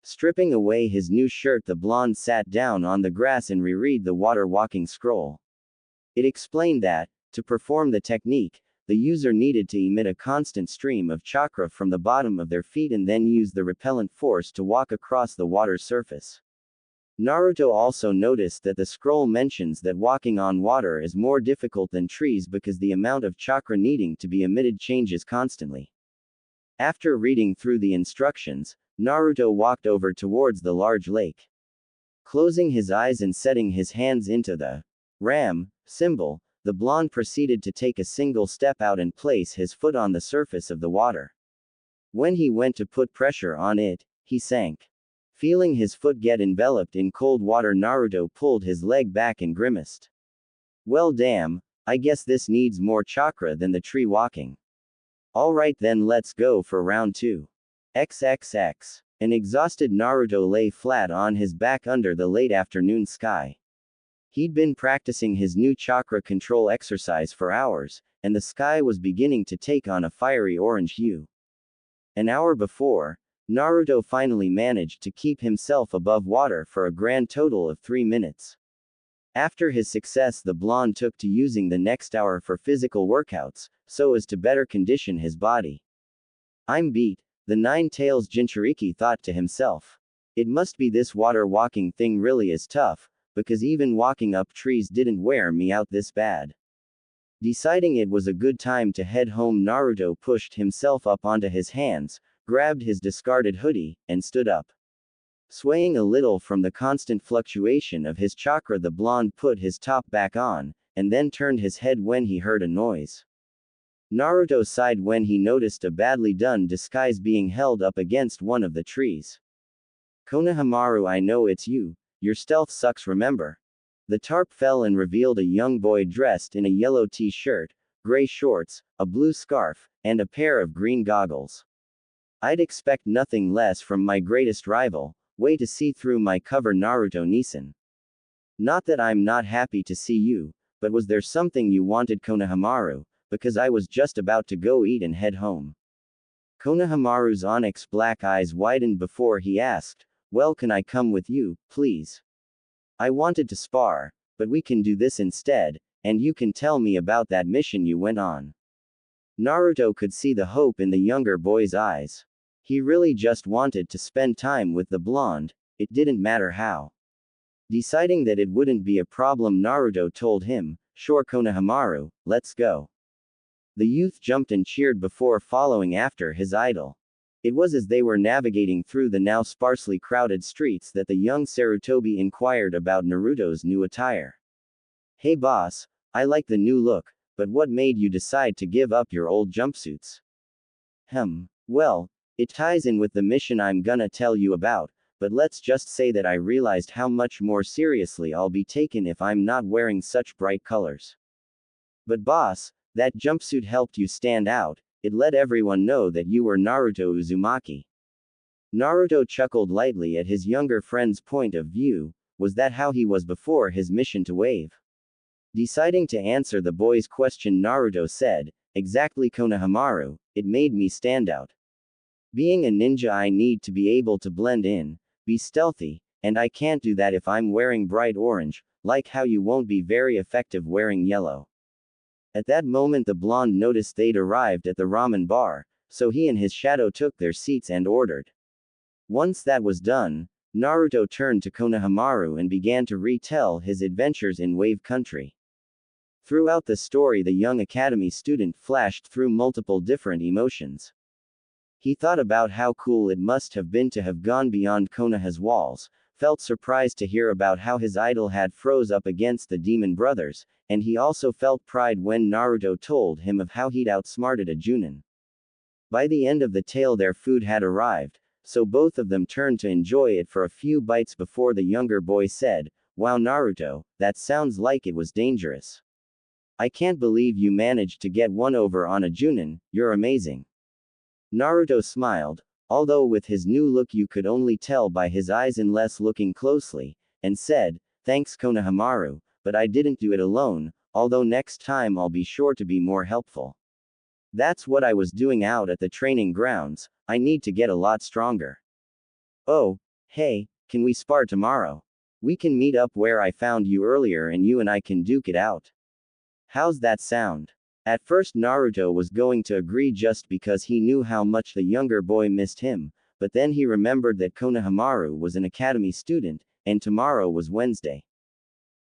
Stripping away his new shirt, the blonde sat down on the grass and reread the water walking scroll. It explained that, to perform the technique, the user needed to emit a constant stream of chakra from the bottom of their feet and then use the repellent force to walk across the water's surface. Naruto also noticed that the scroll mentions that walking on water is more difficult than trees because the amount of chakra needing to be emitted changes constantly. After reading through the instructions, Naruto walked over towards the large lake. Closing his eyes and setting his hands into the ram symbol, the blonde proceeded to take a single step out and place his foot on the surface of the water. When he went to put pressure on it, he sank. Feeling his foot get enveloped in cold water, Naruto pulled his leg back and grimaced. Well damn, I guess this needs more chakra than the tree walking. Alright then, let's go for round 2. XXX. An exhausted Naruto lay flat on his back under the late afternoon sky. He'd been practicing his new chakra control exercise for hours, and the sky was beginning to take on a fiery orange hue. An hour before, Naruto finally managed to keep himself above water for a grand total of 3 minutes. After his success, the blonde took to using the next hour for physical workouts, so as to better condition his body. I'm beat, the Nine-Tails Jinchuriki thought to himself. It must be this water walking thing really is tough, because even walking up trees didn't wear me out this bad. Deciding it was a good time to head home, Naruto pushed himself up onto his hands, grabbed his discarded hoodie, and stood up. Swaying a little from the constant fluctuation of his chakra, the blonde put his top back on, and then turned his head when he heard a noise. Naruto sighed when he noticed a badly done disguise being held up against one of the trees. Konohamaru, I know it's you. Your stealth sucks, remember? The tarp fell and revealed a young boy dressed in a yellow t-shirt, gray shorts, a blue scarf, and a pair of green goggles. I'd expect nothing less from my greatest rival. Way to see through my cover, Naruto-Nisan. Not that I'm not happy to see you, but was there something you wanted, Konohamaru? Because I was just about to go eat and head home. Konohamaru's onyx black eyes widened before he asked, well, can I come with you, please? I wanted to spar, but we can do this instead, and you can tell me about that mission you went on. Naruto could see the hope in the younger boy's eyes. He really just wanted to spend time with the blonde, it didn't matter how. Deciding that it wouldn't be a problem, Naruto told him, sure Konohamaru, let's go. The youth jumped and cheered before following after his idol. It was as they were navigating through the now sparsely crowded streets that the young Sarutobi inquired about Naruto's new attire. Hey boss, I like the new look, but what made you decide to give up your old jumpsuits? Well, it ties in with the mission I'm gonna tell you about, but let's just say that I realized how much more seriously I'll be taken if I'm not wearing such bright colors. But boss, that jumpsuit helped you stand out, it let everyone know that you were Naruto Uzumaki. Naruto chuckled lightly at his younger friend's point of view. Was that how he was before his mission to wave? Deciding to answer the boy's question, Naruto said, exactly Konohamaru, it made me stand out. Being a ninja, I need to be able to blend in, be stealthy, and I can't do that if I'm wearing bright orange, like how you won't be very effective wearing yellow. At that moment the blonde noticed they'd arrived at the ramen bar, so he and his shadow took their seats and ordered. Once that was done, Naruto turned to Konohamaru and began to retell his adventures in Wave Country. Throughout the story, the young academy student flashed through multiple different emotions. He thought about how cool it must have been to have gone beyond Konoha's walls, felt surprised to hear about how his idol had froze up against the demon brothers, and he also felt pride when Naruto told him of how he'd outsmarted a Junin. By the end of the tale their food had arrived, so both of them turned to enjoy it for a few bites before the younger boy said, "Wow Naruto, that sounds like it was dangerous. I can't believe you managed to get one over on a Junin, you're amazing." Naruto smiled, although with his new look you could only tell by his eyes unless looking closely, and said, "Thanks Konohamaru, but I didn't do it alone, although next time I'll be sure to be more helpful. That's what I was doing out at the training grounds, I need to get a lot stronger." "Oh, hey, can we spar tomorrow? We can meet up where I found you earlier and you and I can duke it out. How's that sound?" At first Naruto was going to agree just because he knew how much the younger boy missed him, but then he remembered that Konohamaru was an academy student, and tomorrow was Wednesday.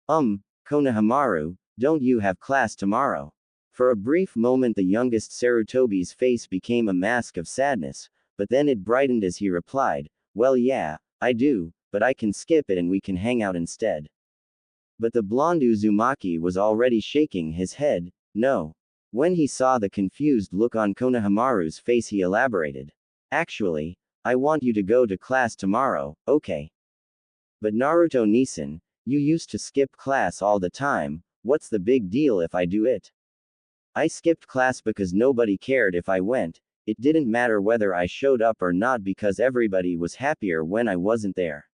Konohamaru, don't you have class tomorrow?" For a brief moment the youngest Sarutobi's face became a mask of sadness, but then it brightened as he replied, "Well yeah, I do, but I can skip it and we can hang out instead." But the blonde Uzumaki was already shaking his head, no. When he saw the confused look on Konohamaru's face he elaborated. "Actually, I want you to go to class tomorrow, okay? But Naruto-Nisan, you used to skip class all the time, what's the big deal if I do it? I skipped class because nobody cared if I went, it didn't matter whether I showed up or not because everybody was happier when I wasn't there.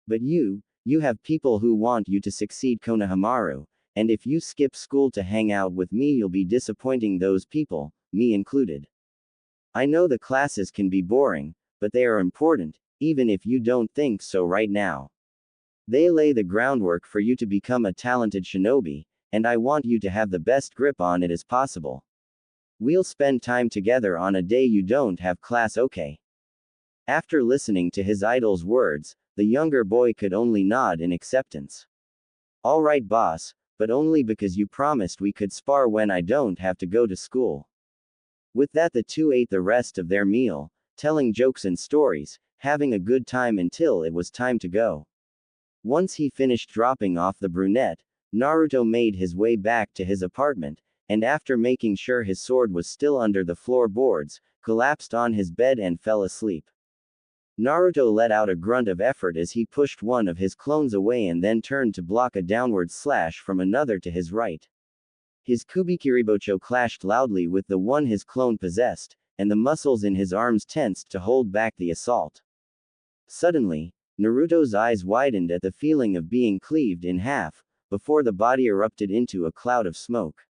But you have people who want you to succeed Konohamaru, and if you skip school to hang out with me you'll be disappointing those people, me included. I know the classes can be boring, but they are important, even if you don't think so right now. They lay the groundwork for you to become a talented shinobi, and I want you to have the best grip on it as possible. We'll spend time together on a day you don't have class, okay?" After listening to his idol's words, the younger boy could only nod in acceptance. "All right boss, but only because you promised we could spar when I don't have to go to school." With that the two ate the rest of their meal, telling jokes and stories, having a good time until it was time to go. Once he finished dropping off the brunette, Naruto made his way back to his apartment, and after making sure his sword was still under the floorboards, collapsed on his bed and fell asleep. Naruto let out a grunt of effort as he pushed one of his clones away and then turned to block a downward slash from another to his right. His Kubikiribocho clashed loudly with the one his clone possessed, and the muscles in his arms tensed to hold back the assault. Suddenly, Naruto's eyes widened at the feeling of being cleaved in half, before the body erupted into a cloud of smoke.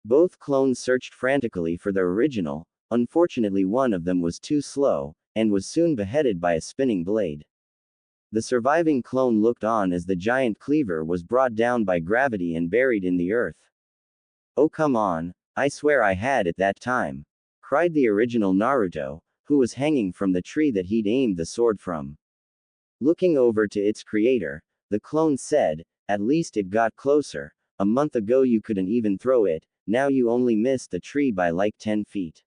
Both clones searched frantically for their original, unfortunately one of them was too slow, and was soon beheaded by a spinning blade. The surviving clone looked on as the giant cleaver was brought down by gravity and buried in the earth. "Oh come on, I swear I had it that time," cried the original Naruto, who was hanging from the tree that he'd aimed the sword from. Looking over to its creator, the clone said, "At least it got closer, a month ago you couldn't even throw it, now you only missed the tree by like 10 feet.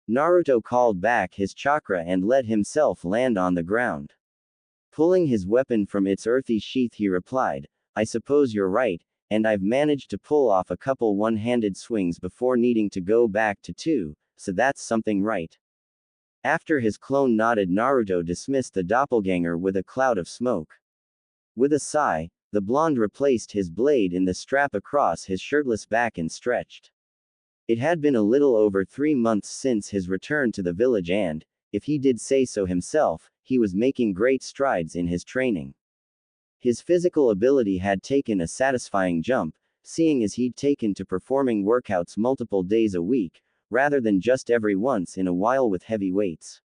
Naruto called back his chakra and let himself land on the ground. Pulling his weapon from its earthy sheath he replied, "I suppose you're right, and I've managed to pull off a couple one-handed swings before needing to go back to 2, so that's something right." After his clone nodded Naruto dismissed the doppelganger with a cloud of smoke. With a sigh, The blonde replaced his blade in the strap across his shirtless back and stretched. It had been a little over 3 months since his return to the village and, if he did say so himself, he was making great strides in his training. His physical ability had taken a satisfying jump, seeing as he'd taken to performing workouts multiple days a week, rather than just every once in a while with heavy weights.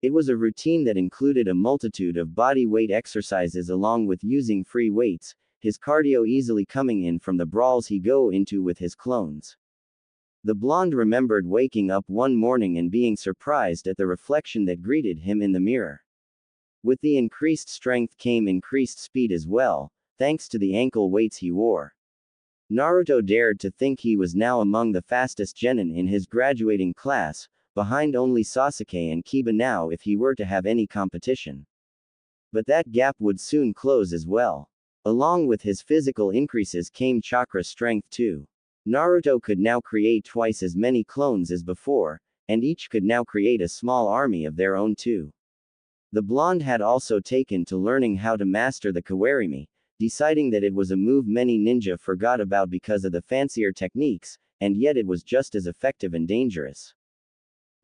It was a routine that included a multitude of body weight exercises along with using free weights, his cardio easily coming in from the brawls he go into with his clones. The blonde remembered waking up one morning and being surprised at the reflection that greeted him in the mirror. With the increased strength came increased speed as well, thanks to the ankle weights he wore. Naruto dared to think he was now among the fastest genin in his graduating class, behind only Sasuke and Kiba now if he were to have any competition. But that gap would soon close as well. Along with his physical increases came chakra strength too. Naruto could now create twice as many clones as before, and each could now create a small army of their own too. The blonde had also taken to learning how to master the Kawarimi, deciding that it was a move many ninja forgot about because of the fancier techniques, and yet it was just as effective and dangerous.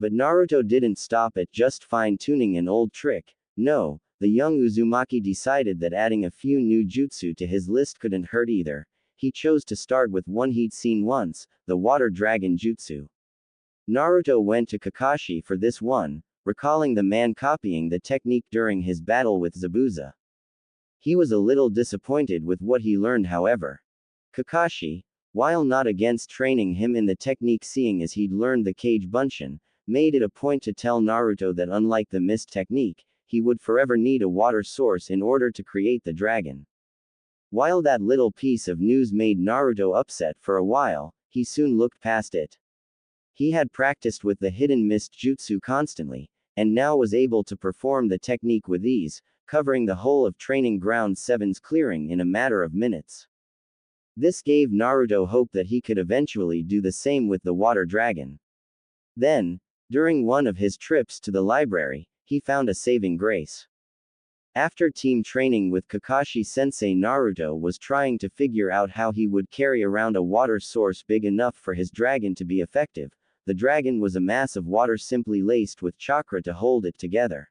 But Naruto didn't stop at just fine-tuning an old trick. No, the young Uzumaki decided that adding a few new jutsu to his list couldn't hurt either. He chose to start with one he'd seen once, the water dragon jutsu. Naruto went to Kakashi for this one, recalling the man copying the technique during his battle with Zabuza. He was a little disappointed with what he learned however. Kakashi, while not against training him in the technique seeing as he'd learned the Kage Bunshin, made it a point to tell Naruto that unlike the mist technique, he would forever need a water source in order to create the dragon. While that little piece of news made Naruto upset for a while, he soon looked past it. He had practiced with the hidden mist jutsu constantly, and now was able to perform the technique with ease, covering the whole of Training Ground 7's clearing in a matter of minutes. This gave Naruto hope that he could eventually do the same with the water dragon. Then, during one of his trips to the library, he found a saving grace. After team training with Kakashi-sensei, Naruto was trying to figure out how he would carry around a water source big enough for his dragon to be effective. The dragon was a mass of water simply laced with chakra to hold it together.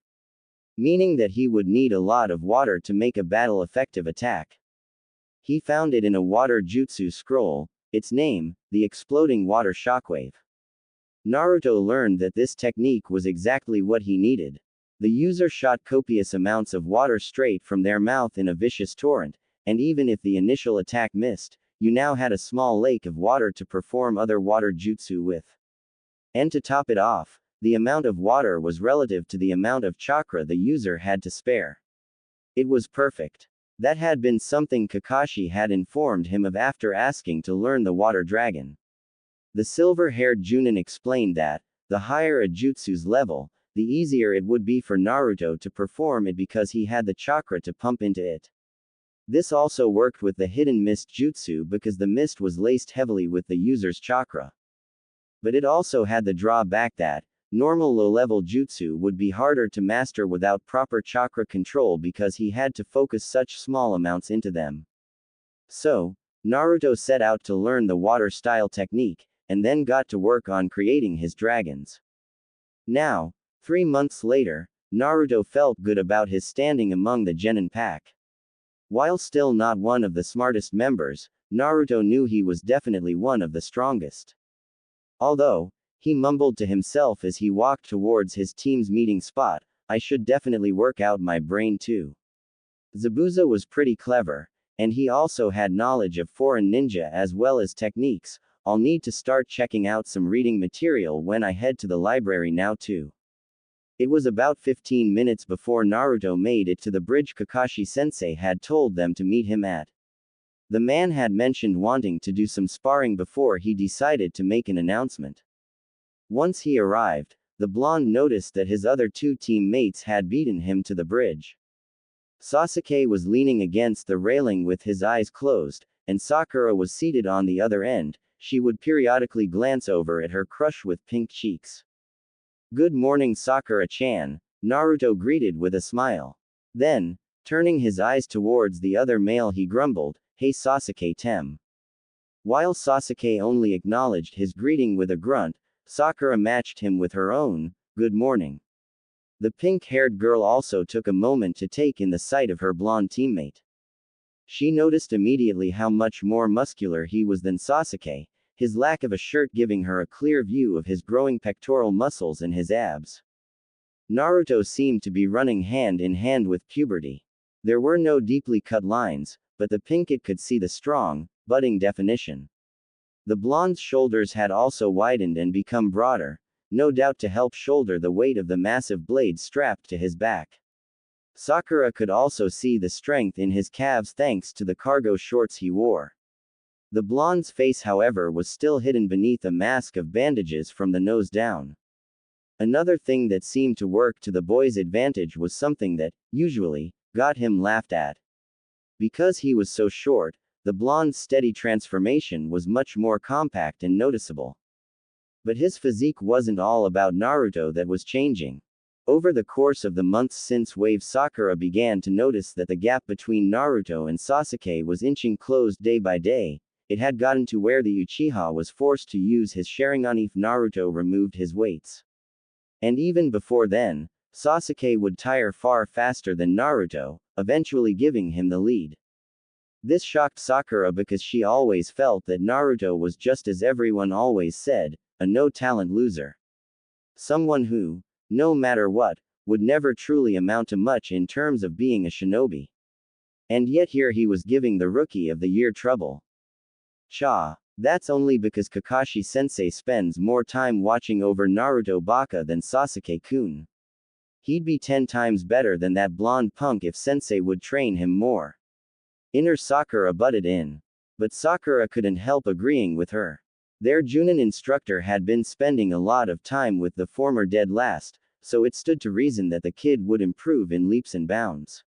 Meaning that he would need a lot of water to make a battle-effective attack. He found it in a water jutsu scroll, its name, the exploding water shockwave. Naruto learned that this technique was exactly what he needed. The user shot copious amounts of water straight from their mouth in a vicious torrent, and even if the initial attack missed, you now had a small lake of water to perform other water jutsu with. And to top it off, the amount of water was relative to the amount of chakra the user had to spare. It was perfect. That had been something Kakashi had informed him of after asking to learn the water dragon. The silver-haired Junin explained that, the higher a jutsu's level, the easier it would be for Naruto to perform it because he had the chakra to pump into it. This also worked with the hidden mist jutsu because the mist was laced heavily with the user's chakra. But it also had the drawback that, normal low-level jutsu would be harder to master without proper chakra control because he had to focus such small amounts into them. So, Naruto set out to learn the water-style technique, and then got to work on creating his dragons. Now, 3 months later, Naruto felt good about his standing among the genin pack. While still not one of the smartest members, Naruto knew he was definitely one of the strongest. Although, he mumbled to himself as he walked towards his team's meeting spot, I should definitely work out my brain too. Zabuza was pretty clever, and he also had knowledge of foreign ninja as well as techniques. I'll need to start checking out some reading material when I head to the library now too. It was about 15 minutes before Naruto made it to the bridge Kakashi-sensei had told them to meet him at. The man had mentioned wanting to do some sparring before he decided to make an announcement. Once he arrived, the blonde noticed that his other 2 teammates had beaten him to the bridge. Sasuke was leaning against the railing with his eyes closed, and Sakura was seated on the other end. She would periodically glance over at her crush with pink cheeks. Good morning Sakura-chan, Naruto greeted with a smile. Then, Turning his eyes towards the other male he grumbled, "Hey Sasuke Tem." While Sasuke only acknowledged his greeting with a grunt, Sakura matched him with her own, "Good morning." The pink-haired girl also took a moment to take in the sight of her blonde teammate. She noticed immediately how much more muscular he was than Sasuke, his lack of a shirt giving her a clear view of his growing pectoral muscles and his abs. Naruto seemed to be running hand in hand with puberty. There were no deeply cut lines, but the pinkett could see the strong, budding definition. The blonde's shoulders had also widened and become broader, no doubt to help shoulder the weight of the massive blade strapped to his back. Sakura could also see the strength in his calves thanks to the cargo shorts he wore. The blonde's face, however, was still hidden beneath a mask of bandages from the nose down. Another thing that seemed to work to the boy's advantage was something that, usually, got him laughed at. Because he was so short, the blonde's steady transformation was much more compact and noticeable. But his physique wasn't all about Naruto that was changing. Over the course of the months since Wave, Sakura began to notice that the gap between Naruto and Sasuke was inching closed day by day. It had gotten to where the Uchiha was forced to use his Sharingan if Naruto removed his weights. And even before then, Sasuke would tire far faster than Naruto, eventually giving him the lead. This shocked Sakura because she always felt that Naruto was, just as everyone always said, a no-talent loser. Someone who, no matter what, would never truly amount to much in terms of being a shinobi. And yet here he was giving the Rookie of the Year trouble. Cha. That's only because Kakashi-sensei spends more time watching over Naruto Baka than Sasuke-kun. He'd be 10 times better than that blonde punk if sensei would train him more. Inner Sakura butted in. But Sakura couldn't help agreeing with her. Their Junin instructor had been spending a lot of time with the former dead last, so it stood to reason that the kid would improve in leaps and bounds.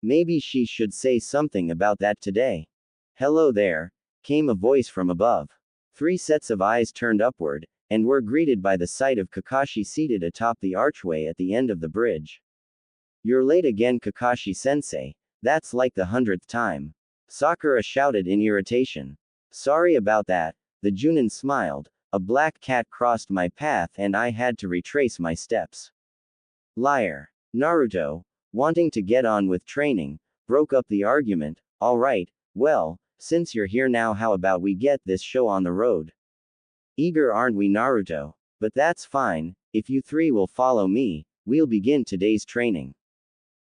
Maybe she should say something about that today. "Hello there," came a voice from above. 3 sets of eyes turned upward, and were greeted by the sight of Kakashi seated atop the archway at the end of the bridge. "You're late again, Kakashi-sensei. That's like the 100th time." Sakura shouted in irritation. "Sorry about that," the Junin smiled. "A black cat crossed my path and I had to retrace my steps." Liar. Naruto, wanting to get on with training, broke up the argument. "Alright, well, since you're here now, how about we get this show on the road? Eager, aren't we, Naruto? But that's fine, if you 3 will follow me, we'll begin today's training."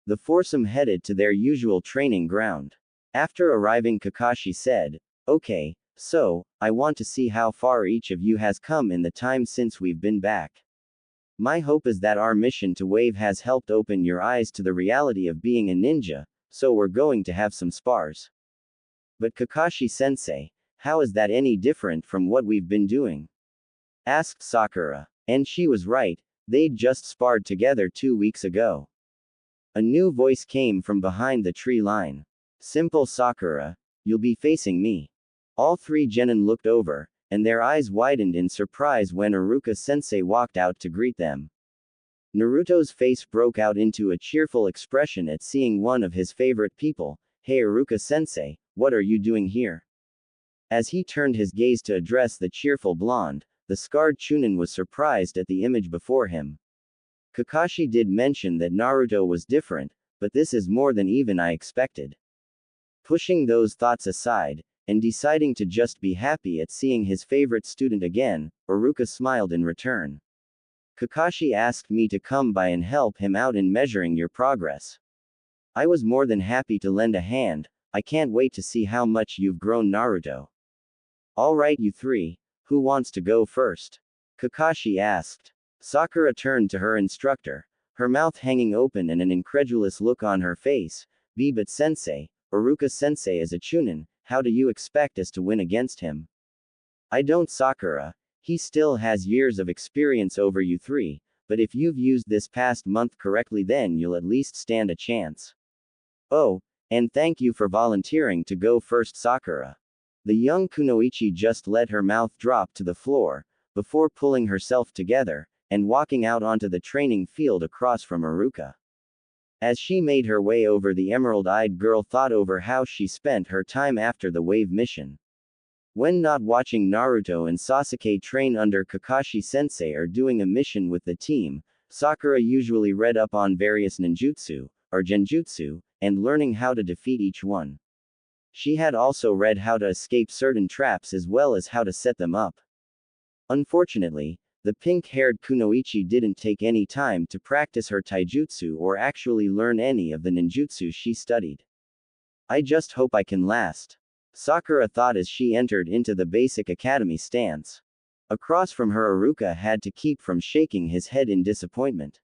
The foursome headed to their usual training ground. After arriving, Kakashi said, "Okay, so, I want to see how far each of you has come in the time since we've been back. My hope is that our mission to Wave has helped open your eyes to the reality of being a ninja, so we're going to have some spars." "But Kakashi-sensei, how is that any different from what we've been doing?" asked Sakura. And she was right, they'd just sparred together 2 weeks ago. A new voice came from behind the tree line. "Simple, Sakura, you'll be facing me." All 3 genin looked over, and their eyes widened in surprise when Iruka-sensei walked out to greet them. Naruto's face broke out into a cheerful expression at seeing one of his favorite people. "Hey Iruka-sensei, what are you doing here?" As he turned his gaze to address the cheerful blonde, the scarred Chunin was surprised at the image before him. Kakashi did mention that Naruto was different, but this is more than even I expected. Pushing those thoughts aside, and deciding to just be happy at seeing his favorite student again, Iruka smiled in return. "Kakashi asked me to come by and help him out in measuring your progress. I was more than happy to lend a hand. I can't wait to see how much you've grown, Naruto." "Alright, you 3, who wants to go first?" Kakashi asked. Sakura turned to her instructor, her mouth hanging open and an incredulous look on her face. "But sensei, Iruka-sensei is a Chunin, how do you expect us to win against him?" "I don't, Sakura. He still has years of experience over you 3, but if you've used this past month correctly, then you'll at least stand a chance." "Oh, and thank you for volunteering to go first, Sakura." The young kunoichi just let her mouth drop to the floor, before pulling herself together, and walking out onto the training field across from Iruka. As she made her way over, the emerald-eyed girl thought over how she spent her time after the wave mission. When not watching Naruto and Sasuke train under Kakashi-sensei or doing a mission with the team, Sakura usually read up on various ninjutsu, or genjutsu, and learning how to defeat each one. She had also read how to escape certain traps as well as how to set them up. Unfortunately, the pink-haired kunoichi didn't take any time to practice her taijutsu or actually learn any of the ninjutsu she studied. I just hope I can last, Sakura thought as she entered into the basic academy stance. Across from her, Iruka had to keep from shaking his head in disappointment.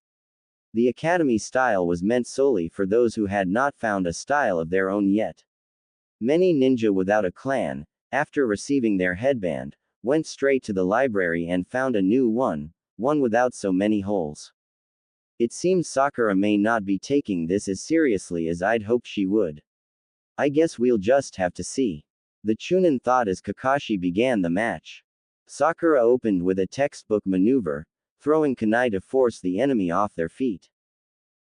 The academy style was meant solely for those who had not found a style of their own yet. Many ninja without a clan, after receiving their headband, went straight to the library and found a new one without so many holes. It seems Sakura may not be taking this as seriously as I'd hoped she would. I guess we'll just have to see, the Chunin thought as Kakashi began the match. Sakura opened with a textbook maneuver, throwing kunai to force the enemy off their feet.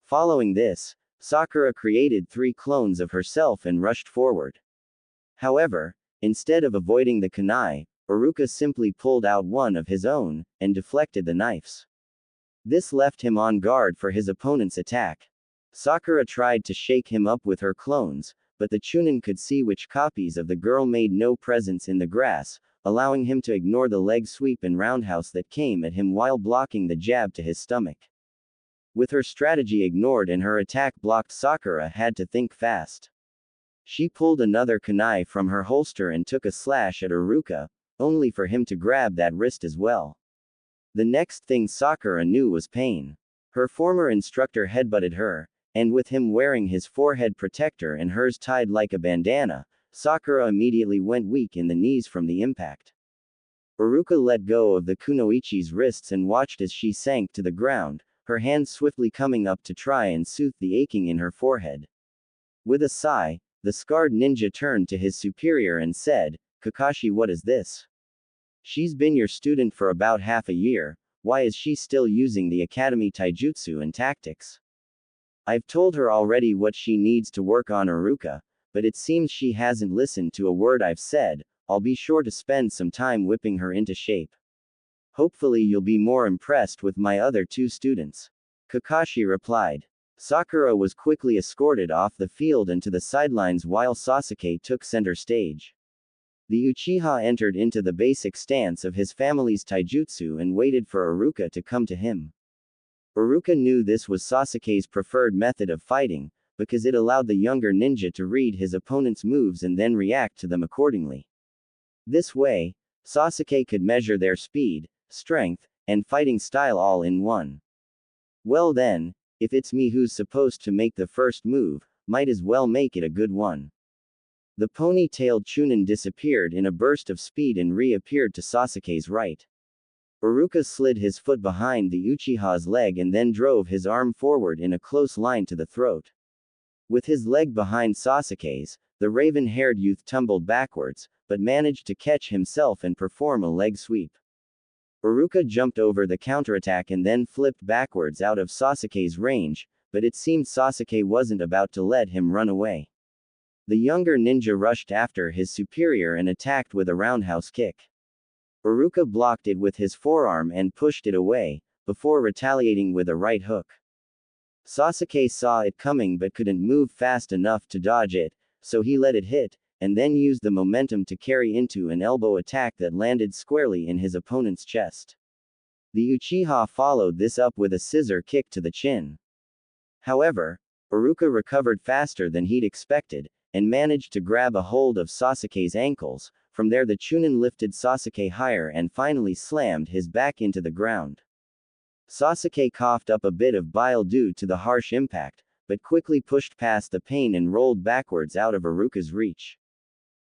Following this, Sakura created 3 clones of herself and rushed forward. However, instead of avoiding the kunai, Iruka simply pulled out one of his own, and deflected the knives. This left him on guard for his opponent's attack. Sakura tried to shake him up with her clones, but the Chunin could see which copies of the girl made no presence in the grass, allowing him to ignore the leg sweep and roundhouse that came at him while blocking the jab to his stomach. With her strategy ignored and her attack blocked, Sakura had to think fast. She pulled another kunai from her holster and took a slash at Iruka, only for him to grab that wrist as well. The next thing Sakura knew was pain. Her former instructor headbutted her, and with him wearing his forehead protector and hers tied like a bandana, Sakura immediately went weak in the knees from the impact. Iruka let go of the kunoichi's wrists and watched as she sank to the ground, her hands swiftly coming up to try and soothe the aching in her forehead. With a sigh, the scarred ninja turned to his superior and said, "Kakashi, what is this? She's been your student for about half a year, why is she still using the academy taijutsu and tactics? I've told her already what she needs to work on, Iruka, but it seems she hasn't listened to a word I've said. I'll be sure to spend some time whipping her into shape. Hopefully you'll be more impressed with my other 2 students," Kakashi replied. Sakura was quickly escorted off the field and to the sidelines while Sasuke took center stage. The Uchiha entered into the basic stance of his family's taijutsu and waited for Iruka to come to him. Iruka knew this was Sasuke's preferred method of fighting, because it allowed the younger ninja to read his opponent's moves and then react to them accordingly. This way, Sasuke could measure their speed, strength, and fighting style all in one. Well then, if it's me who's supposed to make the first move, might as well make it a good one. The pony-tailed Chunin disappeared in a burst of speed and reappeared to Sasuke's right. Iruka slid his foot behind the Uchiha's leg and then drove his arm forward in a close line to the throat. With his leg behind Sasuke's, the raven-haired youth tumbled backwards, but managed to catch himself and perform a leg sweep. Iruka jumped over the counterattack and then flipped backwards out of Sasuke's range, but it seemed Sasuke wasn't about to let him run away. The younger ninja rushed after his superior and attacked with a roundhouse kick. Iruka blocked it with his forearm and pushed it away, before retaliating with a right hook. Sasuke saw it coming but couldn't move fast enough to dodge it, so he let it hit, and then used the momentum to carry into an elbow attack that landed squarely in his opponent's chest. The Uchiha followed this up with a scissor kick to the chin. However, Iruka recovered faster than he'd expected, and managed to grab a hold of Sasuke's ankles. From there the Chunin lifted Sasuke higher and finally slammed his back into the ground. Sasuke coughed up a bit of bile due to the harsh impact, but quickly pushed past the pain and rolled backwards out of Iruka's reach.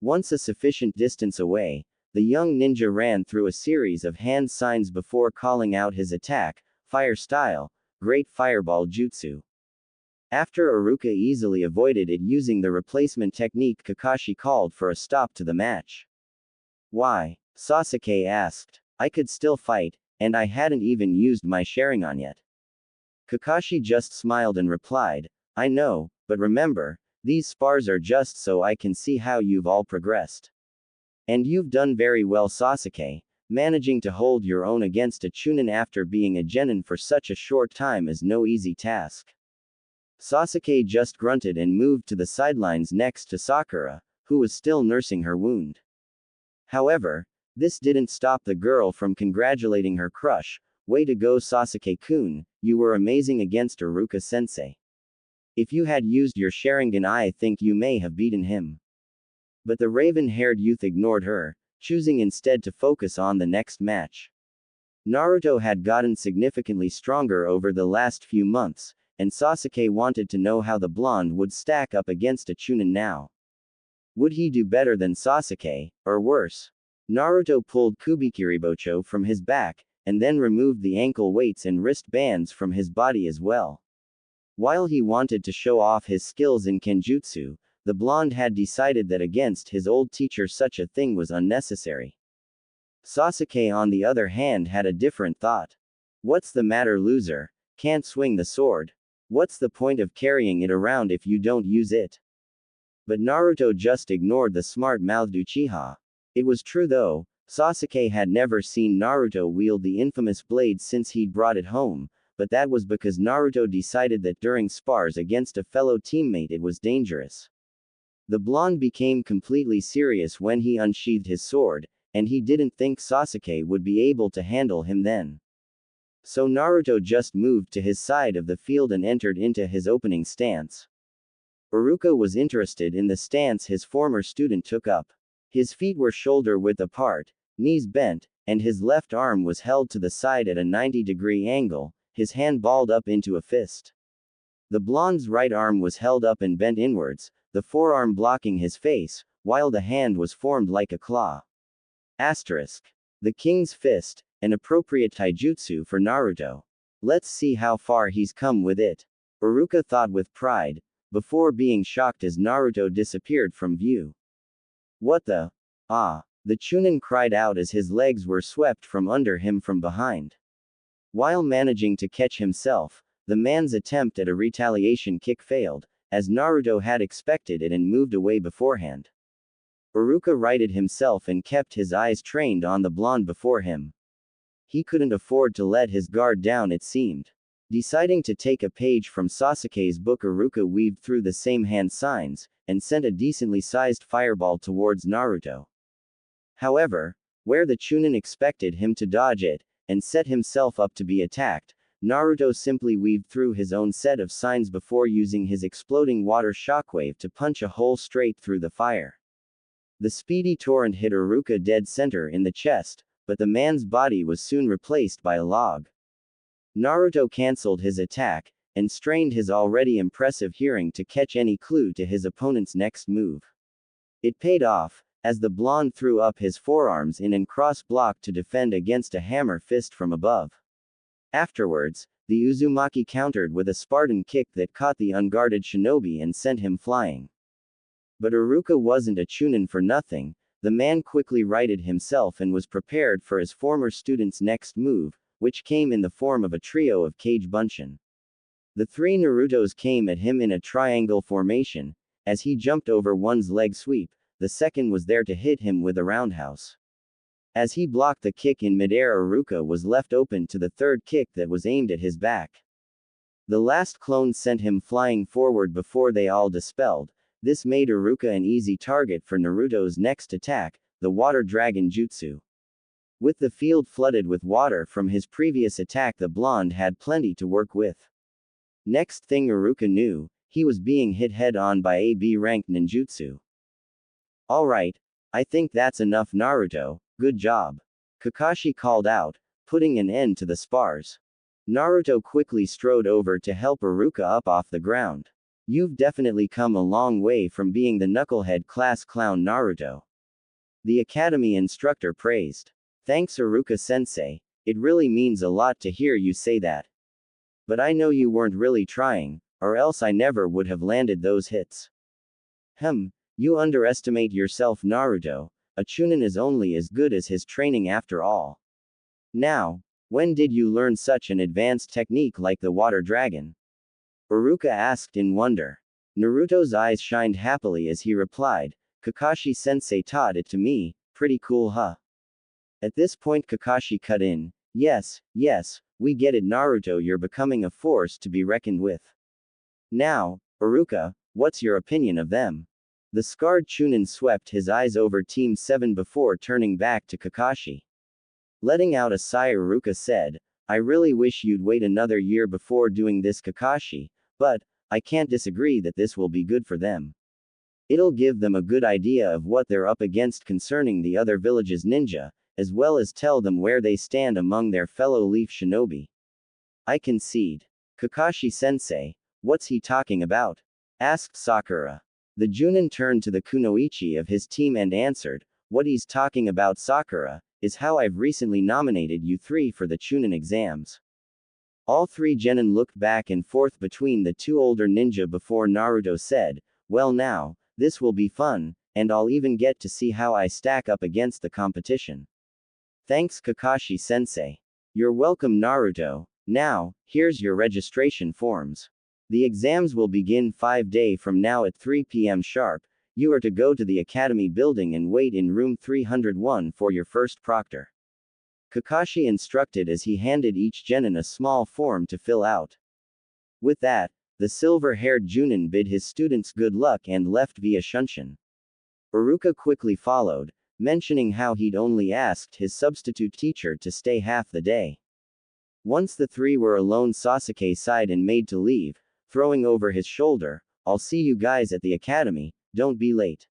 Once a sufficient distance away, the young ninja ran through a series of hand signs before calling out his attack, Fire Style, Great Fireball Jutsu. After Iruka easily avoided it using the replacement technique, Kakashi called for a stop to the match. "Why?" Sasuke asked. "I could still fight, and I hadn't even used my Sharingan yet." Kakashi just smiled and replied, I know, but remember, these spars are just so I can see how you've all progressed. And you've done very well, Sasuke. Managing to hold your own against a Chunin after being a genin for such a short time is no easy task. Sasuke just grunted and moved to the sidelines next to Sakura, who was still nursing her wound. However, this didn't stop the girl from congratulating her crush. Way to go, Sasuke-kun, you were amazing against Iruka-sensei. If you had used your Sharingan, I think you may have beaten him. But the raven-haired youth ignored her, choosing instead to focus on the next match. Naruto had gotten significantly stronger over the last few months, and Sasuke wanted to know how the blonde would stack up against a Chunin now. Would he do better than Sasuke, or worse? Naruto pulled Kubikiribocho from his back, and then removed the ankle weights and wrist bands from his body as well. While he wanted to show off his skills in Kenjutsu, the blonde had decided that against his old teacher such a thing was unnecessary. Sasuke on the other hand had a different thought. What's the matter, loser? Can't swing the sword? What's the point of carrying it around if you don't use it? But Naruto just ignored the smart-mouthed Uchiha. It was true though, Sasuke had never seen Naruto wield the infamous blade since he'd brought it home, but that was because Naruto decided that during spars against a fellow teammate it was dangerous. The blonde became completely serious when he unsheathed his sword, and he didn't think Sasuke would be able to handle him then. So Naruto just moved to his side of the field and entered into his opening stance. Iruka was interested in the stance his former student took up. His feet were shoulder-width apart, knees bent, and his left arm was held to the side at a 90-degree angle, his hand balled up into a fist. The blonde's right arm was held up and bent inwards, the forearm blocking his face, while the hand was formed like a claw. Asterisk. The King's Fist, an appropriate taijutsu for Naruto. Let's see how far he's come with it. Iruka thought with pride, before being shocked as Naruto disappeared from view. What the? Ah! The Chunin cried out as his legs were swept from under him from behind. While managing to catch himself, the man's attempt at a retaliation kick failed, as Naruto had expected it and moved away beforehand. Iruka righted himself and kept his eyes trained on the blonde before him. He couldn't afford to let his guard down, it seemed. Deciding to take a page from Sasuke's book, Iruka weaved through the same hand signs, and sent a decently sized fireball towards Naruto. However, where the Chunin expected him to dodge it, and set himself up to be attacked, Naruto simply weaved through his own set of signs before using his exploding water shockwave to punch a hole straight through the fire. The speedy torrent hit Iruka dead center in the chest, but the man's body was soon replaced by a log. Naruto cancelled his attack, and strained his already impressive hearing to catch any clue to his opponent's next move. It paid off, as the blonde threw up his forearms in and cross-blocked to defend against a hammer fist from above. Afterwards, the Uzumaki countered with a Spartan kick that caught the unguarded shinobi and sent him flying. But Iruka wasn't a Chunin for nothing. The man quickly righted himself and was prepared for his former student's next move, which came in the form of a trio of cage bunshin. The three Narutos came at him in a triangle formation. As he jumped over one's leg sweep, the second was there to hit him with a roundhouse. As he blocked the kick in midair, Iruka was left open to the third kick that was aimed at his back. The last clone sent him flying forward before they all dispelled. This made Iruka an easy target for Naruto's next attack, the Water Dragon Jutsu. With the field flooded with water from his previous attack, the blonde had plenty to work with. Next thing Iruka knew, he was being hit head-on by a B-ranked ninjutsu. Alright, I think that's enough, Naruto, good job. Kakashi called out, putting an end to the spars. Naruto quickly strode over to help Iruka up off the ground. You've definitely come a long way from being the knucklehead class clown, Naruto. The academy instructor praised. Thanks, Iruka-sensei, it really means a lot to hear you say that. But I know you weren't really trying, or else I never would have landed those hits. You underestimate yourself, Naruto. A Chunin is only as good as his training after all. Now, when did you learn such an advanced technique like the Water Dragon? Uruka asked in wonder. Naruto's eyes shined happily as he replied, Kakashi-sensei taught it to me, pretty cool huh? At this point Kakashi cut in, yes, we get it Naruto, you're becoming a force to be reckoned with. Now, Uruka, what's your opinion of them? The scarred Chunin swept his eyes over Team 7 before turning back to Kakashi. Letting out a sigh, Uruka said, I really wish you'd wait another year before doing this, Kakashi, but I can't disagree that this will be good for them. It'll give them a good idea of what they're up against concerning the other villages' ninja, as well as tell them where they stand among their fellow Leaf Shinobi. I concede. Kakashi-sensei, what's he talking about? Asked Sakura. The Junin turned to the kunoichi of his team and answered, what he's talking about, Sakura, is how I've recently nominated you three for the Chunin exams. All three genin looked back and forth between the two older ninja before Naruto said, well now, this will be fun, and I'll even get to see how I stack up against the competition. Thanks Kakashi-sensei. You're welcome Naruto. Now, here's your registration forms. The exams will begin 5 days from now at 3 p.m. sharp. You are to go to the academy building and wait in room 301 for your first proctor. Kakashi instructed as he handed each genin a small form to fill out. With that, the silver-haired Junin bid his students good luck and left via Shunshin. Uruka quickly followed, mentioning how he'd only asked his substitute teacher to stay half the day. Once the three were alone, Sasuke sighed and made to leave, throwing over his shoulder, I'll see you guys at the academy, don't be late.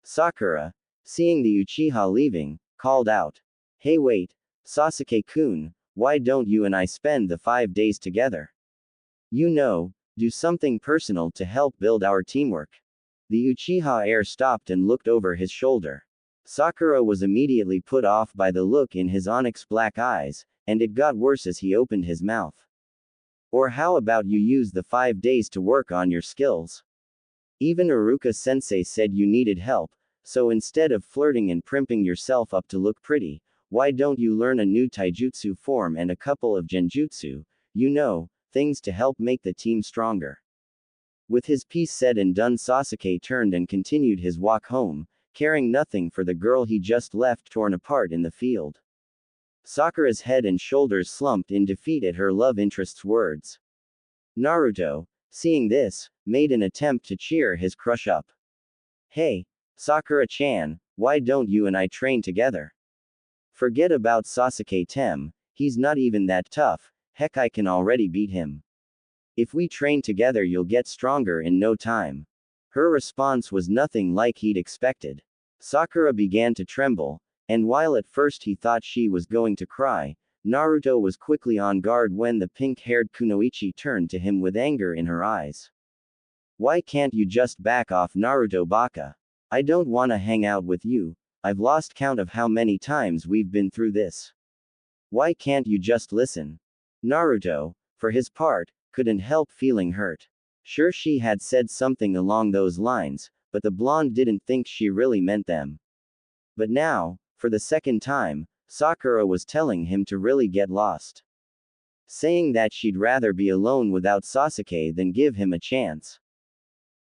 Sakura, seeing the Uchiha leaving, called out. Hey wait, Sasuke-kun, why don't you and I spend the 5 days together? You know, do something personal to help build our teamwork. The Uchiha heir stopped and looked over his shoulder. Sakura was immediately put off by the look in his onyx black eyes, and it got worse as he opened his mouth. Or how about you use the 5 days to work on your skills? Even Uruka-sensei said you needed help, so instead of flirting and primping yourself up to look pretty, why don't you learn a new taijutsu form and a couple of genjutsu, you know, things to help make the team stronger. With his piece said and done, Sasuke turned and continued his walk home, caring nothing for the girl he just left torn apart in the field. Sakura's head and shoulders slumped in defeat at her love interest's words. Naruto, seeing this, made an attempt to cheer his crush up. Hey, Sakura-chan, why don't you and I train together? Forget about Sasuke-tem, he's not even that tough, heck I can already beat him. If we train together you'll get stronger in no time. Her response was nothing like he'd expected. Sakura began to tremble, and while at first he thought she was going to cry, Naruto was quickly on guard when the pink-haired kunoichi turned to him with anger in her eyes. Why can't you just back off, Naruto baka? I don't wanna hang out with you, I've lost count of how many times we've been through this. Why can't you just listen? Naruto, for his part, couldn't help feeling hurt. Sure, she had said something along those lines, but the blonde didn't think she really meant them. But now, for the second time, Sakura was telling him to really get lost. Saying that she'd rather be alone without Sasuke than give him a chance.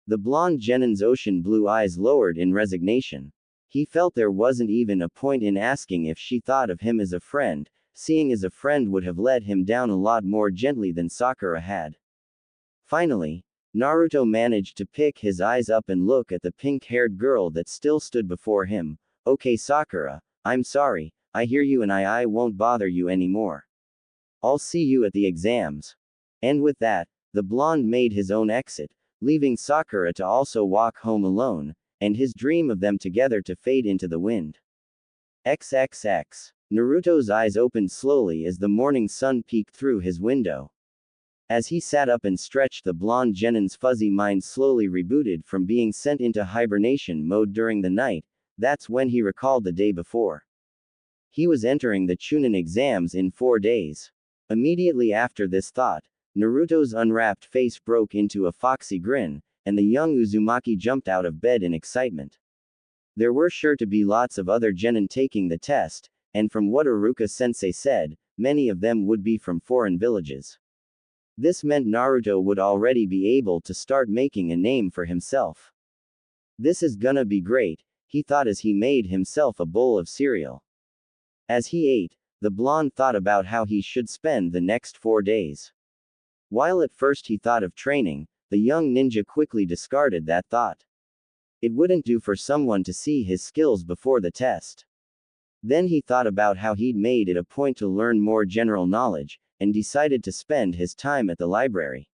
The blonde genin's ocean blue eyes lowered in resignation. He felt there wasn't even a point in asking if she thought of him as a friend, seeing as a friend would have led him down a lot more gently than Sakura had. Finally, Naruto managed to pick his eyes up and look at the pink-haired girl that still stood before him. Okay Sakura, I'm sorry, I hear you and I won't bother you anymore. I'll see you at the exams. And with that, the blonde made his own exit, leaving Sakura to also walk home alone, and his dream of them together to fade into the wind. XXX. Naruto's eyes opened slowly as the morning sun peeked through his window. As he sat up and stretched, the blonde genin's fuzzy mind slowly rebooted from being sent into hibernation mode during the night. That's when he recalled the day before. He was entering the Chunin exams in 4 days. Immediately after this thought, Naruto's unwrapped face broke into a foxy grin, and the young Uzumaki jumped out of bed in excitement. There were sure to be lots of other genin taking the test, and from what Uruka-sensei said, many of them would be from foreign villages. This meant Naruto would already be able to start making a name for himself. This is gonna be great, he thought as he made himself a bowl of cereal. As he ate, the blonde thought about how he should spend the next 4 days. While at first he thought of training, the young ninja quickly discarded that thought. It wouldn't do for someone to see his skills before the test. Then he thought about how he'd made it a point to learn more general knowledge, and decided to spend his time at the library.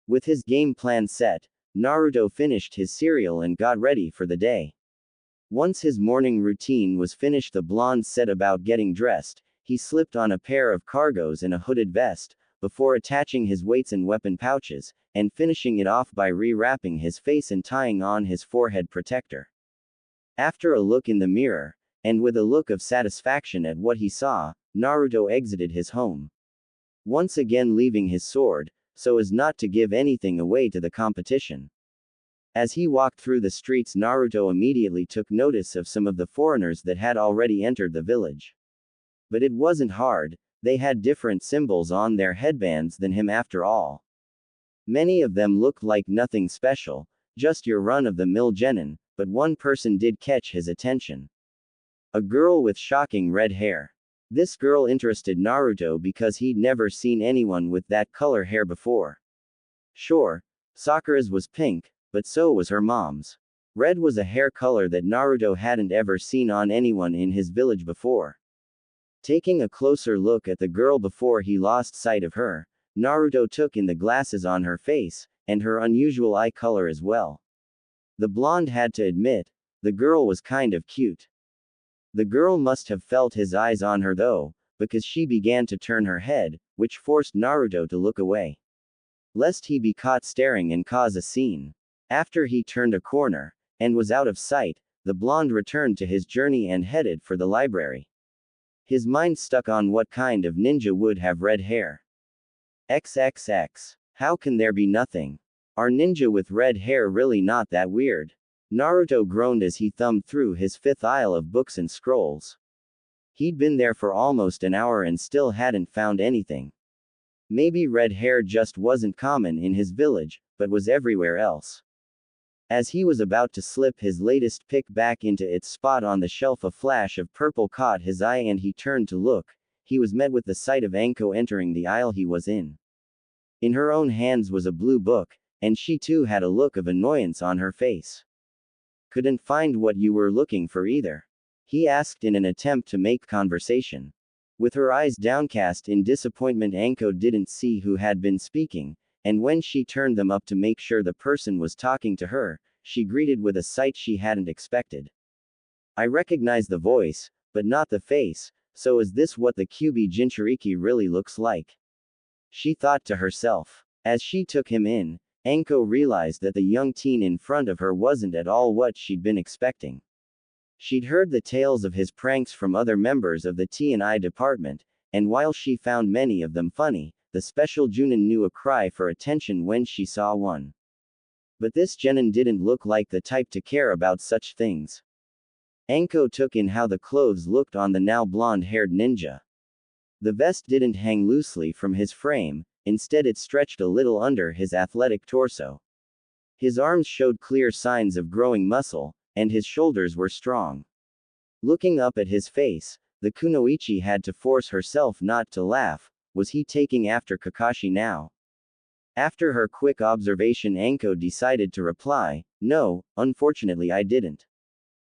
With his game plan set, Naruto finished his cereal and got ready for the day. Once his morning routine was finished, the blonde set about getting dressed. He slipped on a pair of cargos and a hooded vest, before attaching his weights and weapon pouches, and finishing it off by re-wrapping his face and tying on his forehead protector. After a look in the mirror, and with a look of satisfaction at what he saw, Naruto exited his home. Once again leaving his sword, so as not to give anything away to the competition. As he walked through the streets, Naruto immediately took notice of some of the foreigners that had already entered the village. But it wasn't hard, they had different symbols on their headbands than him after all. Many of them looked like nothing special, just your run-of-the-mill genin, but one person did catch his attention. A girl with shocking red hair. This girl interested Naruto because he'd never seen anyone with that color hair before. Sure, Sakura's was pink, but so was her mom's. Red was a hair color that Naruto hadn't ever seen on anyone in his village before. Taking a closer look at the girl before he lost sight of her, Naruto took in the glasses on her face, and her unusual eye color as well. The blonde had to admit, the girl was kind of cute. The girl must have felt his eyes on her though, because she began to turn her head, which forced Naruto to look away. Lest he be caught staring and cause a scene. After he turned a corner, and was out of sight, the blonde returned to his journey and headed for the library. His mind stuck on what kind of ninja would have red hair. XXX. How can there be nothing? Are ninja with red hair really not that weird? Naruto groaned as he thumbed through his fifth aisle of books and scrolls. He'd been there for almost an hour and still hadn't found anything. Maybe red hair just wasn't common in his village, but was everywhere else. As he was about to slip his latest pick back into its spot on the shelf, a flash of purple caught his eye and he turned to look. He was met with the sight of Anko entering the aisle he was in. In her own hands was a blue book, and she too had a look of annoyance on her face. Couldn't find what you were looking for either? He asked in an attempt to make conversation. With her eyes downcast in disappointment, Anko didn't see who had been speaking, and when she turned them up to make sure the person was talking to her, she greeted with a sight she hadn't expected. I recognize the voice, but not the face, so is this what the Kyuubi Jinchuriki really looks like? She thought to herself. As she took him in, Anko realized that the young teen in front of her wasn't at all what she'd been expecting. She'd heard the tales of his pranks from other members of the T&I department, and while she found many of them funny, the special Junin knew a cry for attention when she saw one. But this genin didn't look like the type to care about such things. Anko took in how the clothes looked on the now blonde-haired ninja. The vest didn't hang loosely from his frame, instead it stretched a little under his athletic torso. His arms showed clear signs of growing muscle, and his shoulders were strong. Looking up at his face, the kunoichi had to force herself not to laugh. Was he taking after Kakashi now? After her quick observation, Anko decided to reply, "No, unfortunately I didn't.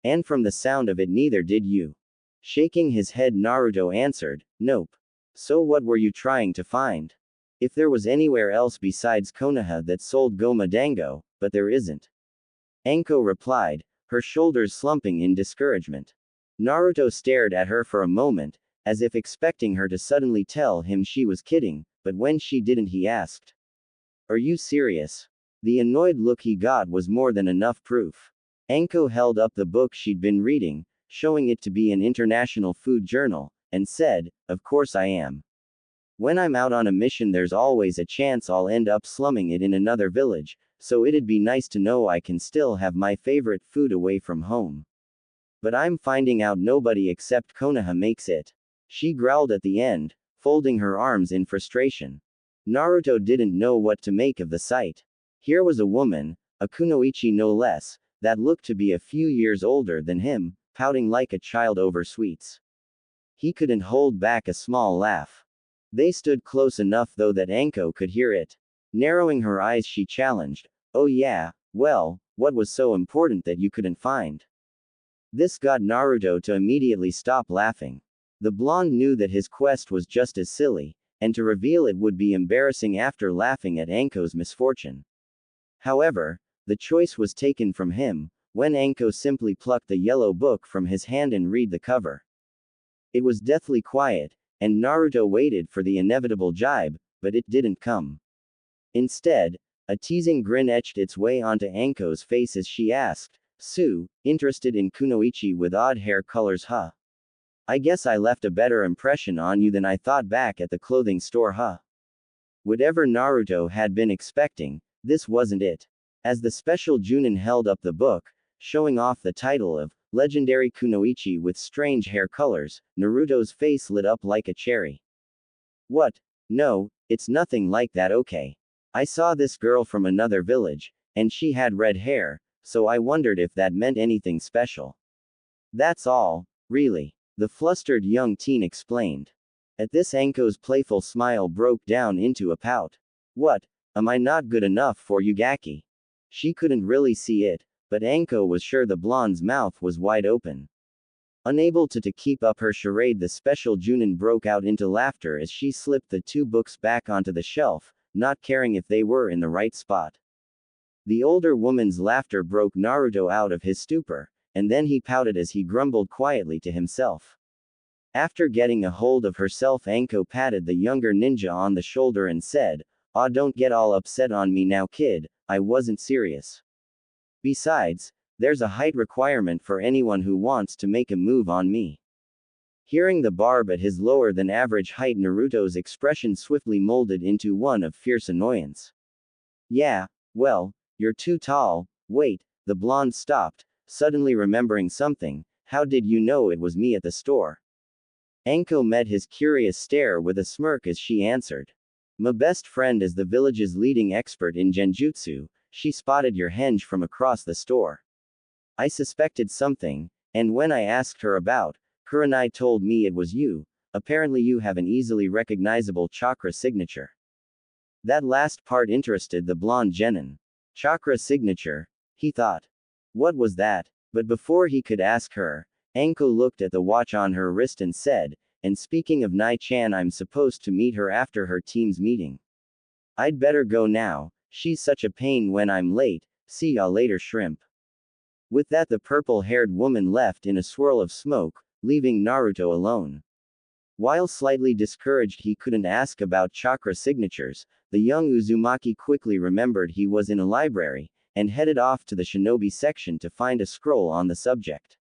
And from the sound of it, neither did you." Shaking his head, Naruto answered, "Nope. So what were you trying to find? If there was anywhere else besides Konoha that sold Goma Dango, but there isn't." Anko replied, her shoulders slumping in discouragement. Naruto stared at her for a moment, as if expecting her to suddenly tell him she was kidding, but when she didn't, he asked, "Are you serious?" The annoyed look he got was more than enough proof. Anko held up the book she'd been reading, showing it to be an international food journal, and said, "Of course I am. When I'm out on a mission, there's always a chance I'll end up slumming it in another village, so it'd be nice to know I can still have my favorite food away from home. But I'm finding out nobody except Konoha makes it." She growled at the end, folding her arms in frustration. Naruto didn't know what to make of the sight. Here was a woman, a kunoichi no less, that looked to be a few years older than him, pouting like a child over sweets. He couldn't hold back a small laugh. They stood close enough though that Anko could hear it. Narrowing her eyes, she challenged, "Oh yeah, well, what was so important that you couldn't find?" This got Naruto to immediately stop laughing. The blonde knew that his quest was just as silly, and to reveal it would be embarrassing after laughing at Anko's misfortune. However, the choice was taken from him, when Anko simply plucked the yellow book from his hand and read the cover. It was deathly quiet, and Naruto waited for the inevitable jibe, but it didn't come. Instead, a teasing grin etched its way onto Anko's face as she asked, "Sue, interested in kunoichi with odd hair colors, huh? I guess I left a better impression on you than I thought back at the clothing store, huh?" Whatever Naruto had been expecting, this wasn't it. As the special Junin held up the book, showing off the title of Legendary Kunoichi with Strange Hair Colors, Naruto's face lit up like a cherry. "What? No, it's nothing like that, okay. I saw this girl from another village, and she had red hair, so I wondered if that meant anything special. That's all, really," the flustered young teen explained. At this, Anko's playful smile broke down into a pout. "What? Am I not good enough for you, Gaki?" She couldn't really see it, but Anko was sure the blonde's mouth was wide open. Unable to keep up her charade, the special Junin broke out into laughter as she slipped the two books back onto the shelf, not caring if they were in the right spot. The older woman's laughter broke Naruto out of his stupor, and then he pouted as he grumbled quietly to himself. After getting a hold of herself, Anko patted the younger ninja on the shoulder and said, "Aw, don't get all upset on me now, kid, I wasn't serious. Besides, there's a height requirement for anyone who wants to make a move on me." Hearing the barb at his lower than average height, Naruto's expression swiftly molded into one of fierce annoyance. "Yeah, well, you're too tall." "Wait," the blonde stopped, suddenly remembering something, "how did you know it was me at the store?" Anko met his curious stare with a smirk as she answered, "My best friend is the village's leading expert in genjutsu. She spotted your henge from across the store. I suspected something, and when I asked her about, Kurenai told me it was you. Apparently you have an easily recognizable chakra signature." That last part interested the blonde genin. Chakra signature, he thought. What was that? But before he could ask her, Anko looked at the watch on her wrist and said, "And speaking of Nai-chan, I'm supposed to meet her after her team's meeting. I'd better go now, she's such a pain when I'm late, see ya later, shrimp." With that, the purple-haired woman left in a swirl of smoke, leaving Naruto alone. While slightly discouraged he couldn't ask about chakra signatures, the young Uzumaki quickly remembered he was in a library, and headed off to the shinobi section to find a scroll on the subject.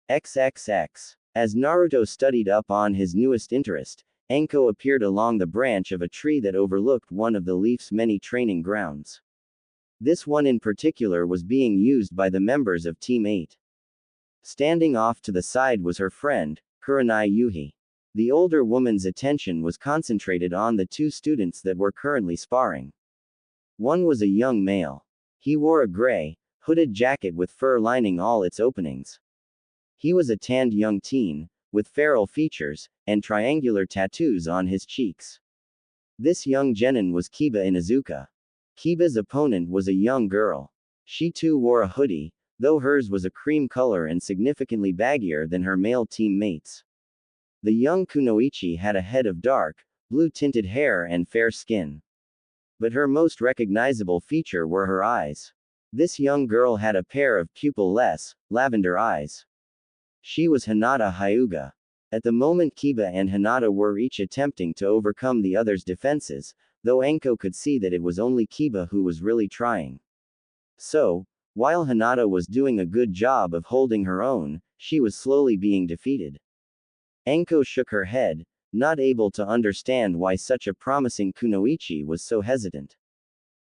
XXX. As Naruto studied up on his newest interest, Anko appeared along the branch of a tree that overlooked one of the Leaf's many training grounds. This one in particular was being used by the members of Team 8. Standing off to the side was her friend, Kurenai Yuhi. The older woman's attention was concentrated on the two students that were currently sparring. One was a young male. He wore a gray, hooded jacket with fur lining all its openings. He was a tanned young teen, with feral features, and triangular tattoos on his cheeks. This young genin was Kiba Inuzuka. Kiba's opponent was a young girl. She too wore a hoodie, though hers was a cream color and significantly baggier than her male teammates. The young kunoichi had a head of dark, blue-tinted hair and fair skin. But her most recognizable feature were her eyes. This young girl had a pair of pupil-less, lavender eyes. She was Hinata Hyuga. At the moment, Kiba and Hinata were each attempting to overcome the other's defenses, though Anko could see that it was only Kiba who was really trying. So, while Hinata was doing a good job of holding her own, she was slowly being defeated. Anko shook her head, not able to understand why such a promising kunoichi was so hesitant.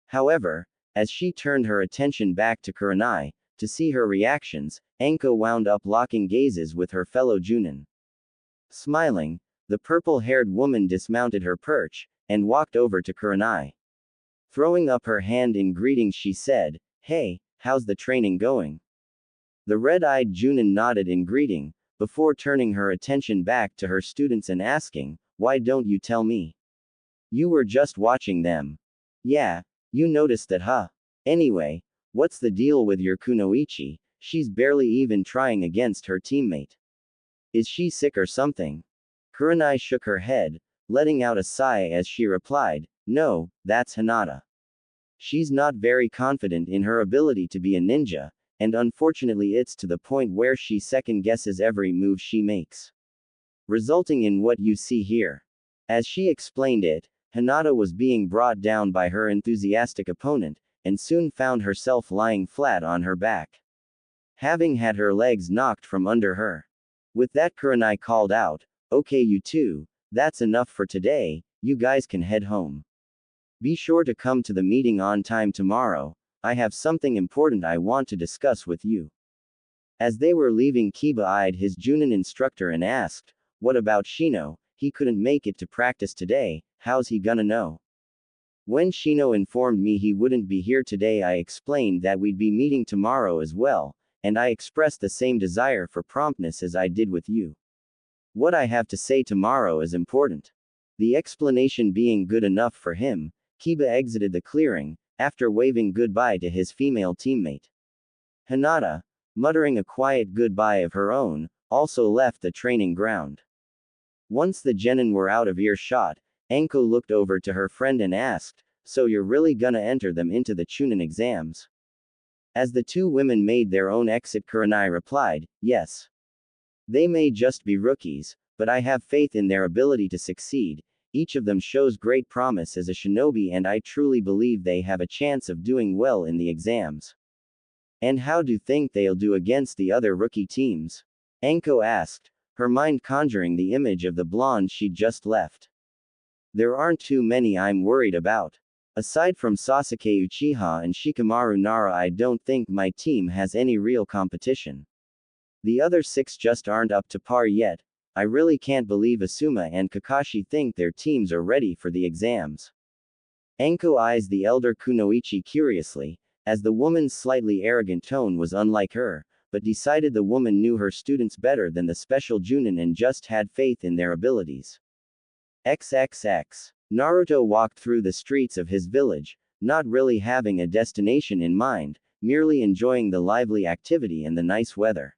However, as she turned her attention back to Kurenai, to see her reactions, Anko wound up locking gazes with her fellow Junin. Smiling, the purple-haired woman dismounted her perch, and walked over to Kurenai. Throwing up her hand in greeting, she said, "Hey, how's the training going?" The red-eyed Junin nodded in greeting, before turning her attention back to her students and asking, "Why don't you tell me? You were just watching them. Yeah, you noticed that, huh? Anyway, what's the deal with your Kunoichi? She's barely even trying against her teammate. Is she sick or something?" Kurenai shook her head, letting out a sigh as she replied, "No, that's Hinata. She's not very confident in her ability to be a ninja, and unfortunately it's to the point where she second-guesses every move she makes, resulting in what you see here." As she explained it, Hinata was being brought down by her enthusiastic opponent, and soon found herself lying flat on her back, having had her legs knocked from under her. With that, Kurenai called out, "Okay, you two, that's enough for today, you guys can head home. Be sure to come to the meeting on time tomorrow, I have something important I want to discuss with you." As they were leaving, Kiba eyed his Junin instructor and asked, "What about Shino? He couldn't make it to practice today, how's he gonna know?" When Shino informed me he wouldn't be here today, I explained that we'd be meeting tomorrow as well, and I expressed the same desire for promptness as I did with you. What I have to say tomorrow is important. The explanation being good enough for him, Kiba exited the clearing, after waving goodbye to his female teammate. Hinata, muttering a quiet goodbye of her own, also left the training ground. Once the genin were out of earshot, Anko looked over to her friend and asked, "So you're really gonna enter them into the Chunin exams?" As the two women made their own exit, Kurenai replied, "Yes. They may just be rookies, but I have faith in their ability to succeed. Each of them shows great promise as a shinobi and I truly believe they have a chance of doing well in the exams." "And how do you think they'll do against the other rookie teams?" Anko asked, her mind conjuring the image of the blonde she'd just left. "There aren't too many I'm worried about. Aside from Sasuke Uchiha and Shikamaru Nara, I don't think my team has any real competition. The other 6 just aren't up to par yet. I really can't believe Asuma and Kakashi think their teams are ready for the exams." Anko eyes the elder Kunoichi curiously, as the woman's slightly arrogant tone was unlike her, but decided the woman knew her students better than the special Junin and just had faith in their abilities. XXX. Naruto walked through the streets of his village, not really having a destination in mind, merely enjoying the lively activity and the nice weather.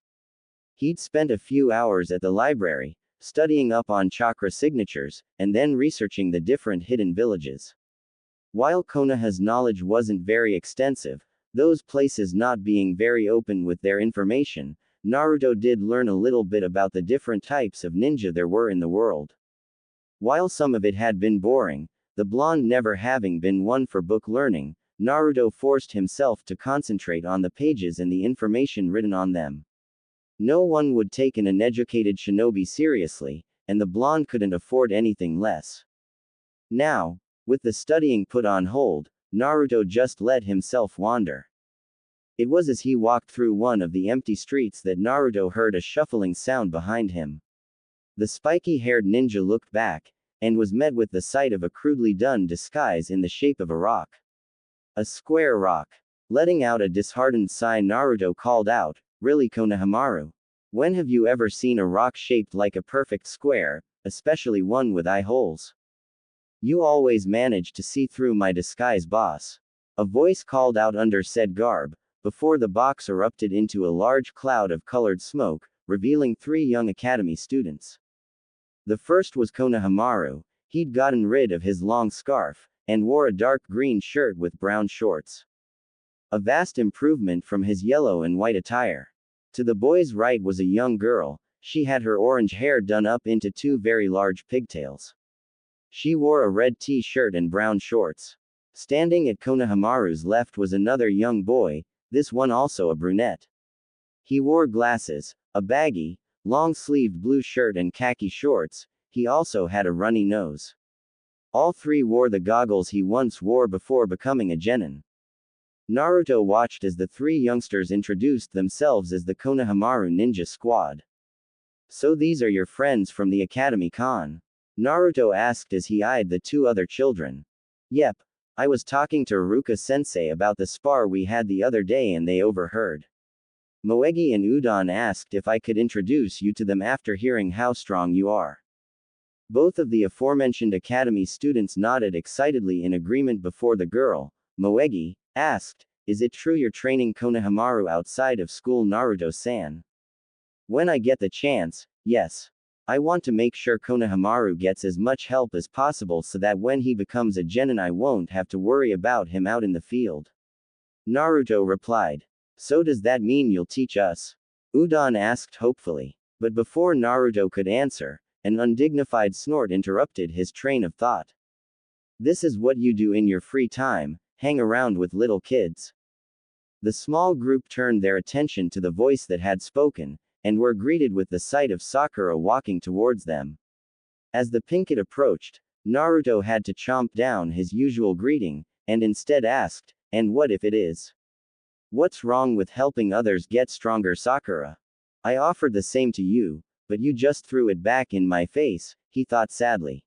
He'd spent a few hours at the library, studying up on chakra signatures, and then researching the different hidden villages. While Konoha's knowledge wasn't very extensive, those places not being very open with their information, Naruto did learn a little bit about the different types of ninja there were in the world. While some of it had been boring, the blonde never having been one for book learning, Naruto forced himself to concentrate on the pages and the information written on them. No one would take an uneducated shinobi seriously, and the blonde couldn't afford anything less. Now, with the studying put on hold, Naruto just let himself wander. It was as he walked through one of the empty streets that Naruto heard a shuffling sound behind him. The spiky-haired ninja looked back, and was met with the sight of a crudely done disguise in the shape of a rock. A square rock. Letting out a disheartened sigh, Naruto called out, "Really, Konohamaru? When have you ever seen a rock shaped like a perfect square, especially one with eye holes? You always manage to see through my disguise, boss." A voice called out under said garb, before the box erupted into a large cloud of colored smoke, revealing 3 young academy students. The first was Konohamaru. He'd gotten rid of his long scarf, and wore a dark green shirt with brown shorts. A vast improvement from his yellow and white attire. To the boy's right was a young girl. She had her orange hair done up into 2 very large pigtails. She wore a red t-shirt and brown shorts. Standing at Konohamaru's left was another young boy, this one also a brunette. He wore glasses, a baggy, long-sleeved blue shirt and khaki shorts. He also had a runny nose. All 3 wore the goggles he once wore before becoming a genin. Naruto watched as the 3 youngsters introduced themselves as the Konohamaru Ninja Squad. "So these are your friends from the Academy, Khan?" Naruto asked as he eyed the two other children. Yep. I was talking to Iruka-sensei about the spar we had the other day and they overheard. Moegi and Udon asked if I could introduce you to them after hearing how strong you are. Both of the aforementioned academy students nodded excitedly in agreement before the girl, Moegi, asked, "Is it true you're training Konohamaru outside of school, Naruto-san?" "When I get the chance, yes. I want to make sure Konohamaru gets as much help as possible so that when he becomes a genin I won't have to worry about him out in the field." Naruto replied. "So does that mean you'll teach us?" Udon asked hopefully. But before Naruto could answer, an undignified snort interrupted his train of thought. "This is what you do in your free time, hang around with little kids." The small group turned their attention to the voice that had spoken, and were greeted with the sight of Sakura walking towards them. As the Pinkett approached, Naruto had to chomp down his usual greeting, and instead asked, "And what if it is? What's wrong with helping others get stronger, Sakura? I offered the same to you, but you just threw it back in my face," he thought sadly.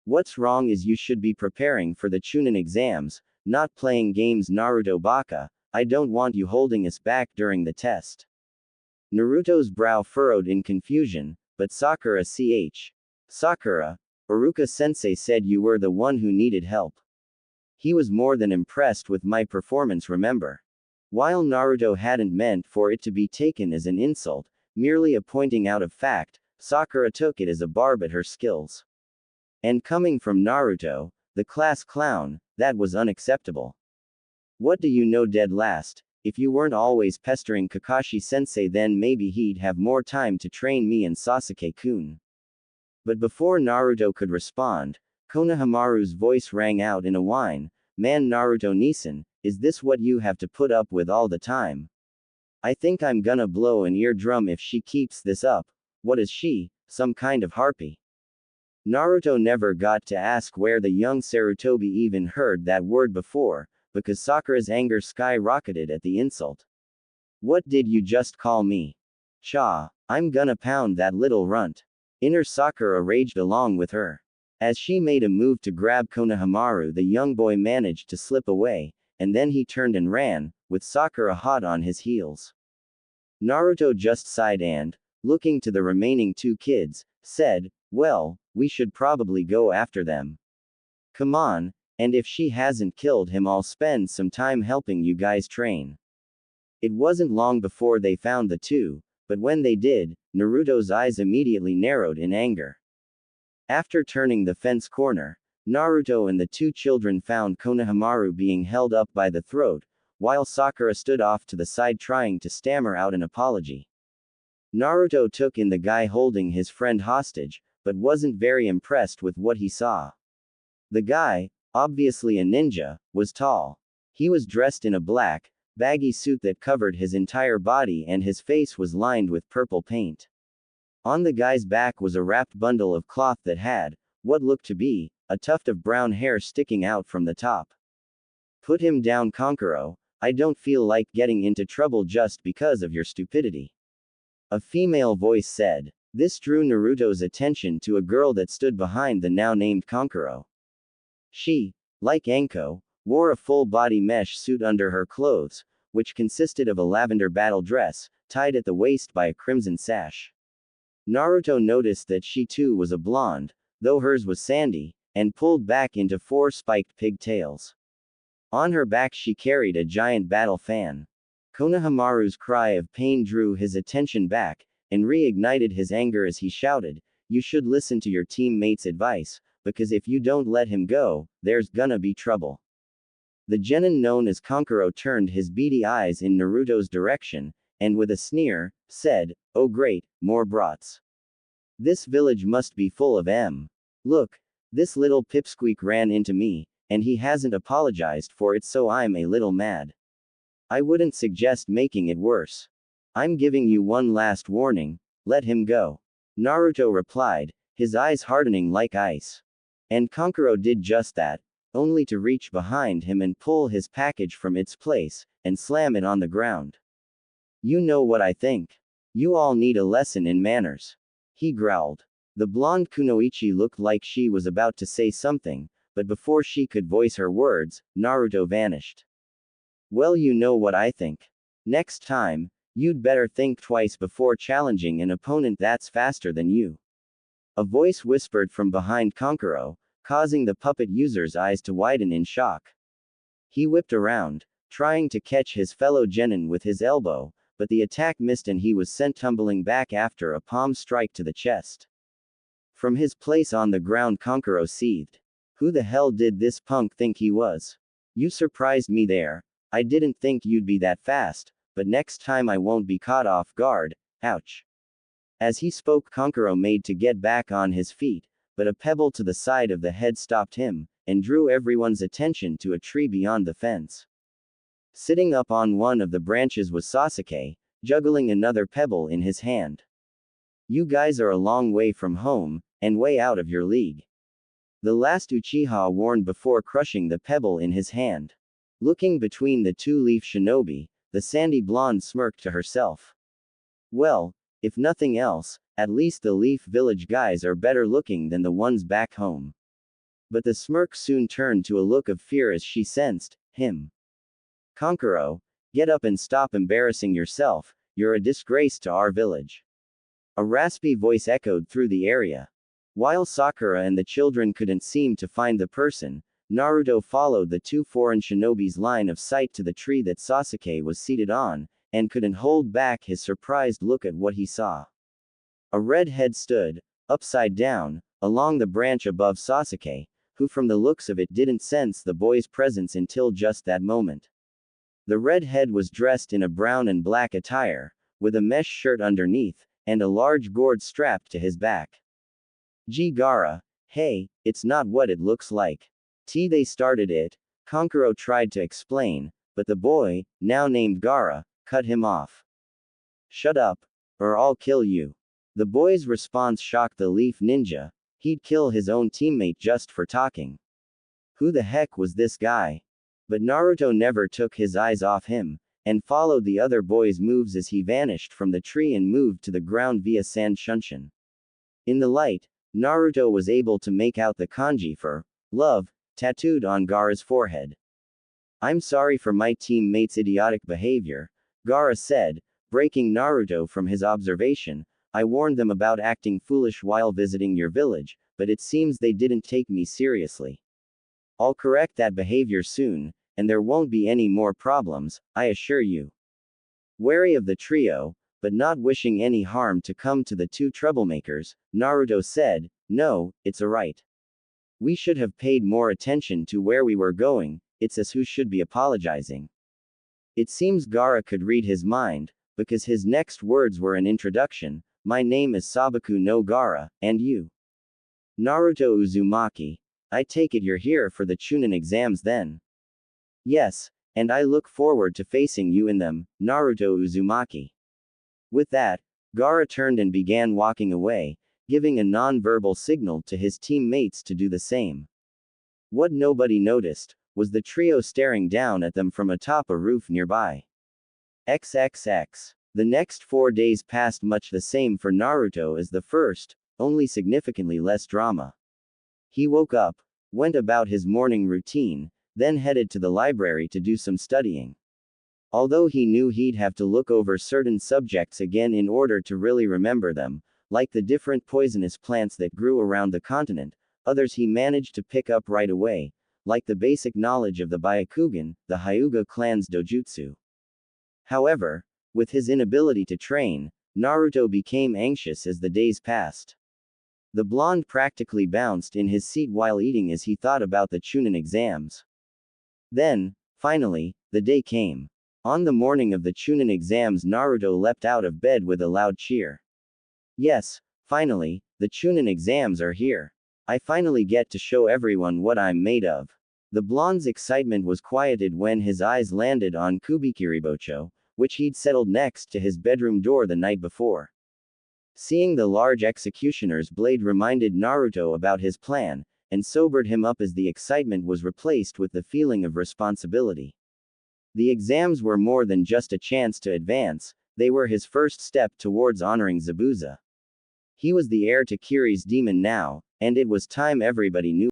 "What's wrong is you should be preparing for the Chunin exams, not playing games, Naruto Baka. I don't want you holding us back during the test." Naruto's brow furrowed in confusion, but Sakura Iruka-sensei said you were the one who needed help. He was more than impressed with my performance, remember? While Naruto hadn't meant for it to be taken as an insult, merely a pointing out of fact, Sakura took it as a barb at her skills. And coming from Naruto, the class clown, that was unacceptable. "What do you know, dead last? If you weren't always pestering Kakashi-sensei, then maybe he'd have more time to train me and Sasuke-kun." But before Naruto could respond, Konohamaru's voice rang out in a whine, "Man, Naruto-Nisan, is this what you have to put up with all the time? I think I'm gonna blow an eardrum if she keeps this up. What is she, some kind of harpy?" Naruto never got to ask where the young Sarutobi even heard that word before, because Sakura's anger skyrocketed at the insult. "What did you just call me? Cha, I'm gonna pound that little runt." Inner Sakura raged along with her. As she made a move to grab Konohamaru, the young boy managed to slip away, and then he turned and ran, with Sakura hot on his heels. Naruto just sighed and, looking to the remaining two kids, said, "Well, we should probably go after them. Come on, and if she hasn't killed him, I'll spend some time helping you guys train." It wasn't long before they found the two, but when they did, Naruto's eyes immediately narrowed in anger. After turning the fence corner, Naruto and the two children found Konohamaru being held up by the throat, while Sakura stood off to the side trying to stammer out an apology. Naruto took in the guy holding his friend hostage, but wasn't very impressed with what he saw. The guy, obviously a ninja, was tall. He was dressed in a black, baggy suit that covered his entire body and his face was lined with purple paint. On the guy's back was a wrapped bundle of cloth that had, what looked to be, a tuft of brown hair sticking out from the top. "Put him down, Kankuro. I don't feel like getting into trouble just because of your stupidity," a female voice said. This drew Naruto's attention to a girl that stood behind the now named Kankuro. She, like Anko, wore a full-body mesh suit under her clothes, which consisted of a lavender battle dress, tied at the waist by a crimson sash. Naruto noticed that she too was a blonde, though hers was sandy, and pulled back into 4 spiked pigtails. On her back she carried a giant battle fan. Konohamaru's cry of pain drew his attention back, and reignited his anger as he shouted, "You should listen to your teammates' advice, because if you don't let him go, there's gonna be trouble." The genin known as Kankuro turned his beady eyes in Naruto's direction, and with a sneer, said, "Oh great, more brats. This village must be full of M. Look, this little pipsqueak ran into me, and he hasn't apologized for it, so I'm a little mad. I wouldn't suggest making it worse. I'm giving you one last warning, let him go." Naruto replied, his eyes hardening like ice. And Kankuro did just that, only to reach behind him and pull his package from its place, and slam it on the ground. "You know what I think. You all need a lesson in manners," he growled. The blonde kunoichi looked like she was about to say something, but before she could voice her words, Naruto vanished. Well, you know what I think. Next time, you'd better think twice before challenging an opponent that's faster than you. A voice whispered from behind Kankuro, causing the puppet user's eyes to widen in shock. He whipped around, trying to catch his fellow genin with his elbow, but the attack missed and he was sent tumbling back after a palm strike to the chest. From his place on the ground, Kankuro seethed. Who the hell did this punk think he was? You surprised me there. I didn't think you'd be that fast, but next time I won't be caught off guard. Ouch. As he spoke, Kankuro made to get back on his feet, but a pebble to the side of the head stopped him, and drew everyone's attention to a tree beyond the fence. Sitting up on one of the branches was Sasuke, juggling another pebble in his hand. You guys are a long way from home, and way out of your league. The last Uchiha warned before crushing the pebble in his hand. Looking between the two-leaf shinobi, the sandy blonde smirked to herself. Well, if nothing else, at least the Leaf Village guys are better looking than the ones back home. But the smirk soon turned to a look of fear as she sensed him. Kankuro, get up and stop embarrassing yourself, you're a disgrace to our village. A raspy voice echoed through the area. While Sakura and the children couldn't seem to find the person, Naruto followed the two foreign shinobi's line of sight to the tree that Sasuke was seated on, and couldn't hold back his surprised look at what he saw. A red head stood, upside down, along the branch above Sasuke, who from the looks of it didn't sense the boy's presence until just that moment. The red head was dressed in a brown and black attire, with a mesh shirt underneath, and a large gourd strapped to his back. Gee Gaara, hey, it's not what it looks like. They started it, Kankuro tried to explain, but the boy, now named Gaara, cut him off. Shut up, or I'll kill you. The boy's response shocked the Leaf Ninja. He'd kill his own teammate just for talking. Who the heck was this guy? But Naruto never took his eyes off him, and followed the other boy's moves as he vanished from the tree and moved to the ground via sand shunshin. In the light, Naruto was able to make out the kanji for love tattooed on Gaara's forehead. I'm sorry for my teammate's idiotic behavior, Gaara said, breaking Naruto from his observation. I warned them about acting foolish while visiting your village, but it seems they didn't take me seriously. I'll correct that behavior soon, and there won't be any more problems, I assure you. Wary of the trio, but not wishing any harm to come to the two troublemakers, Naruto said, no, it's alright. We should have paid more attention to where we were going, it's us who should be apologizing. It seems Gaara could read his mind, because his next words were an introduction. My name is Sabaku no Gaara, and you? Naruto Uzumaki. I take it you're here for the Chunin exams then? Yes, and I look forward to facing you in them, Naruto Uzumaki. With that, Gaara turned and began walking away, giving a non-verbal signal to his teammates to do the same. What nobody noticed was the trio staring down at them from atop a roof nearby. XXX. The next 4 days passed much the same for Naruto as the first, only significantly less drama. He woke up, went about his morning routine, then headed to the library to do some studying. Although he knew he'd have to look over certain subjects again in order to really remember them, like the different poisonous plants that grew around the continent, others he managed to pick up right away, like the basic knowledge of the Byakugan, the Hyuga clan's dojutsu. However, with his inability to train, Naruto became anxious as the days passed. The blonde practically bounced in his seat while eating as he thought about the Chunin exams. Then, finally, the day came. On the morning of the Chunin exams, Naruto leapt out of bed with a loud cheer. Yes, finally, the Chunin exams are here. I finally get to show everyone what I'm made of. The blonde's excitement was quieted when his eyes landed on Kubikiribocho, which he'd settled next to his bedroom door the night before. Seeing the large executioner's blade reminded Naruto about his plan, and sobered him up as the excitement was replaced with the feeling of responsibility. The exams were more than just a chance to advance, they were his first step towards honoring Zabuza. He was the heir to Kiri's demon now, and it was time everybody knew.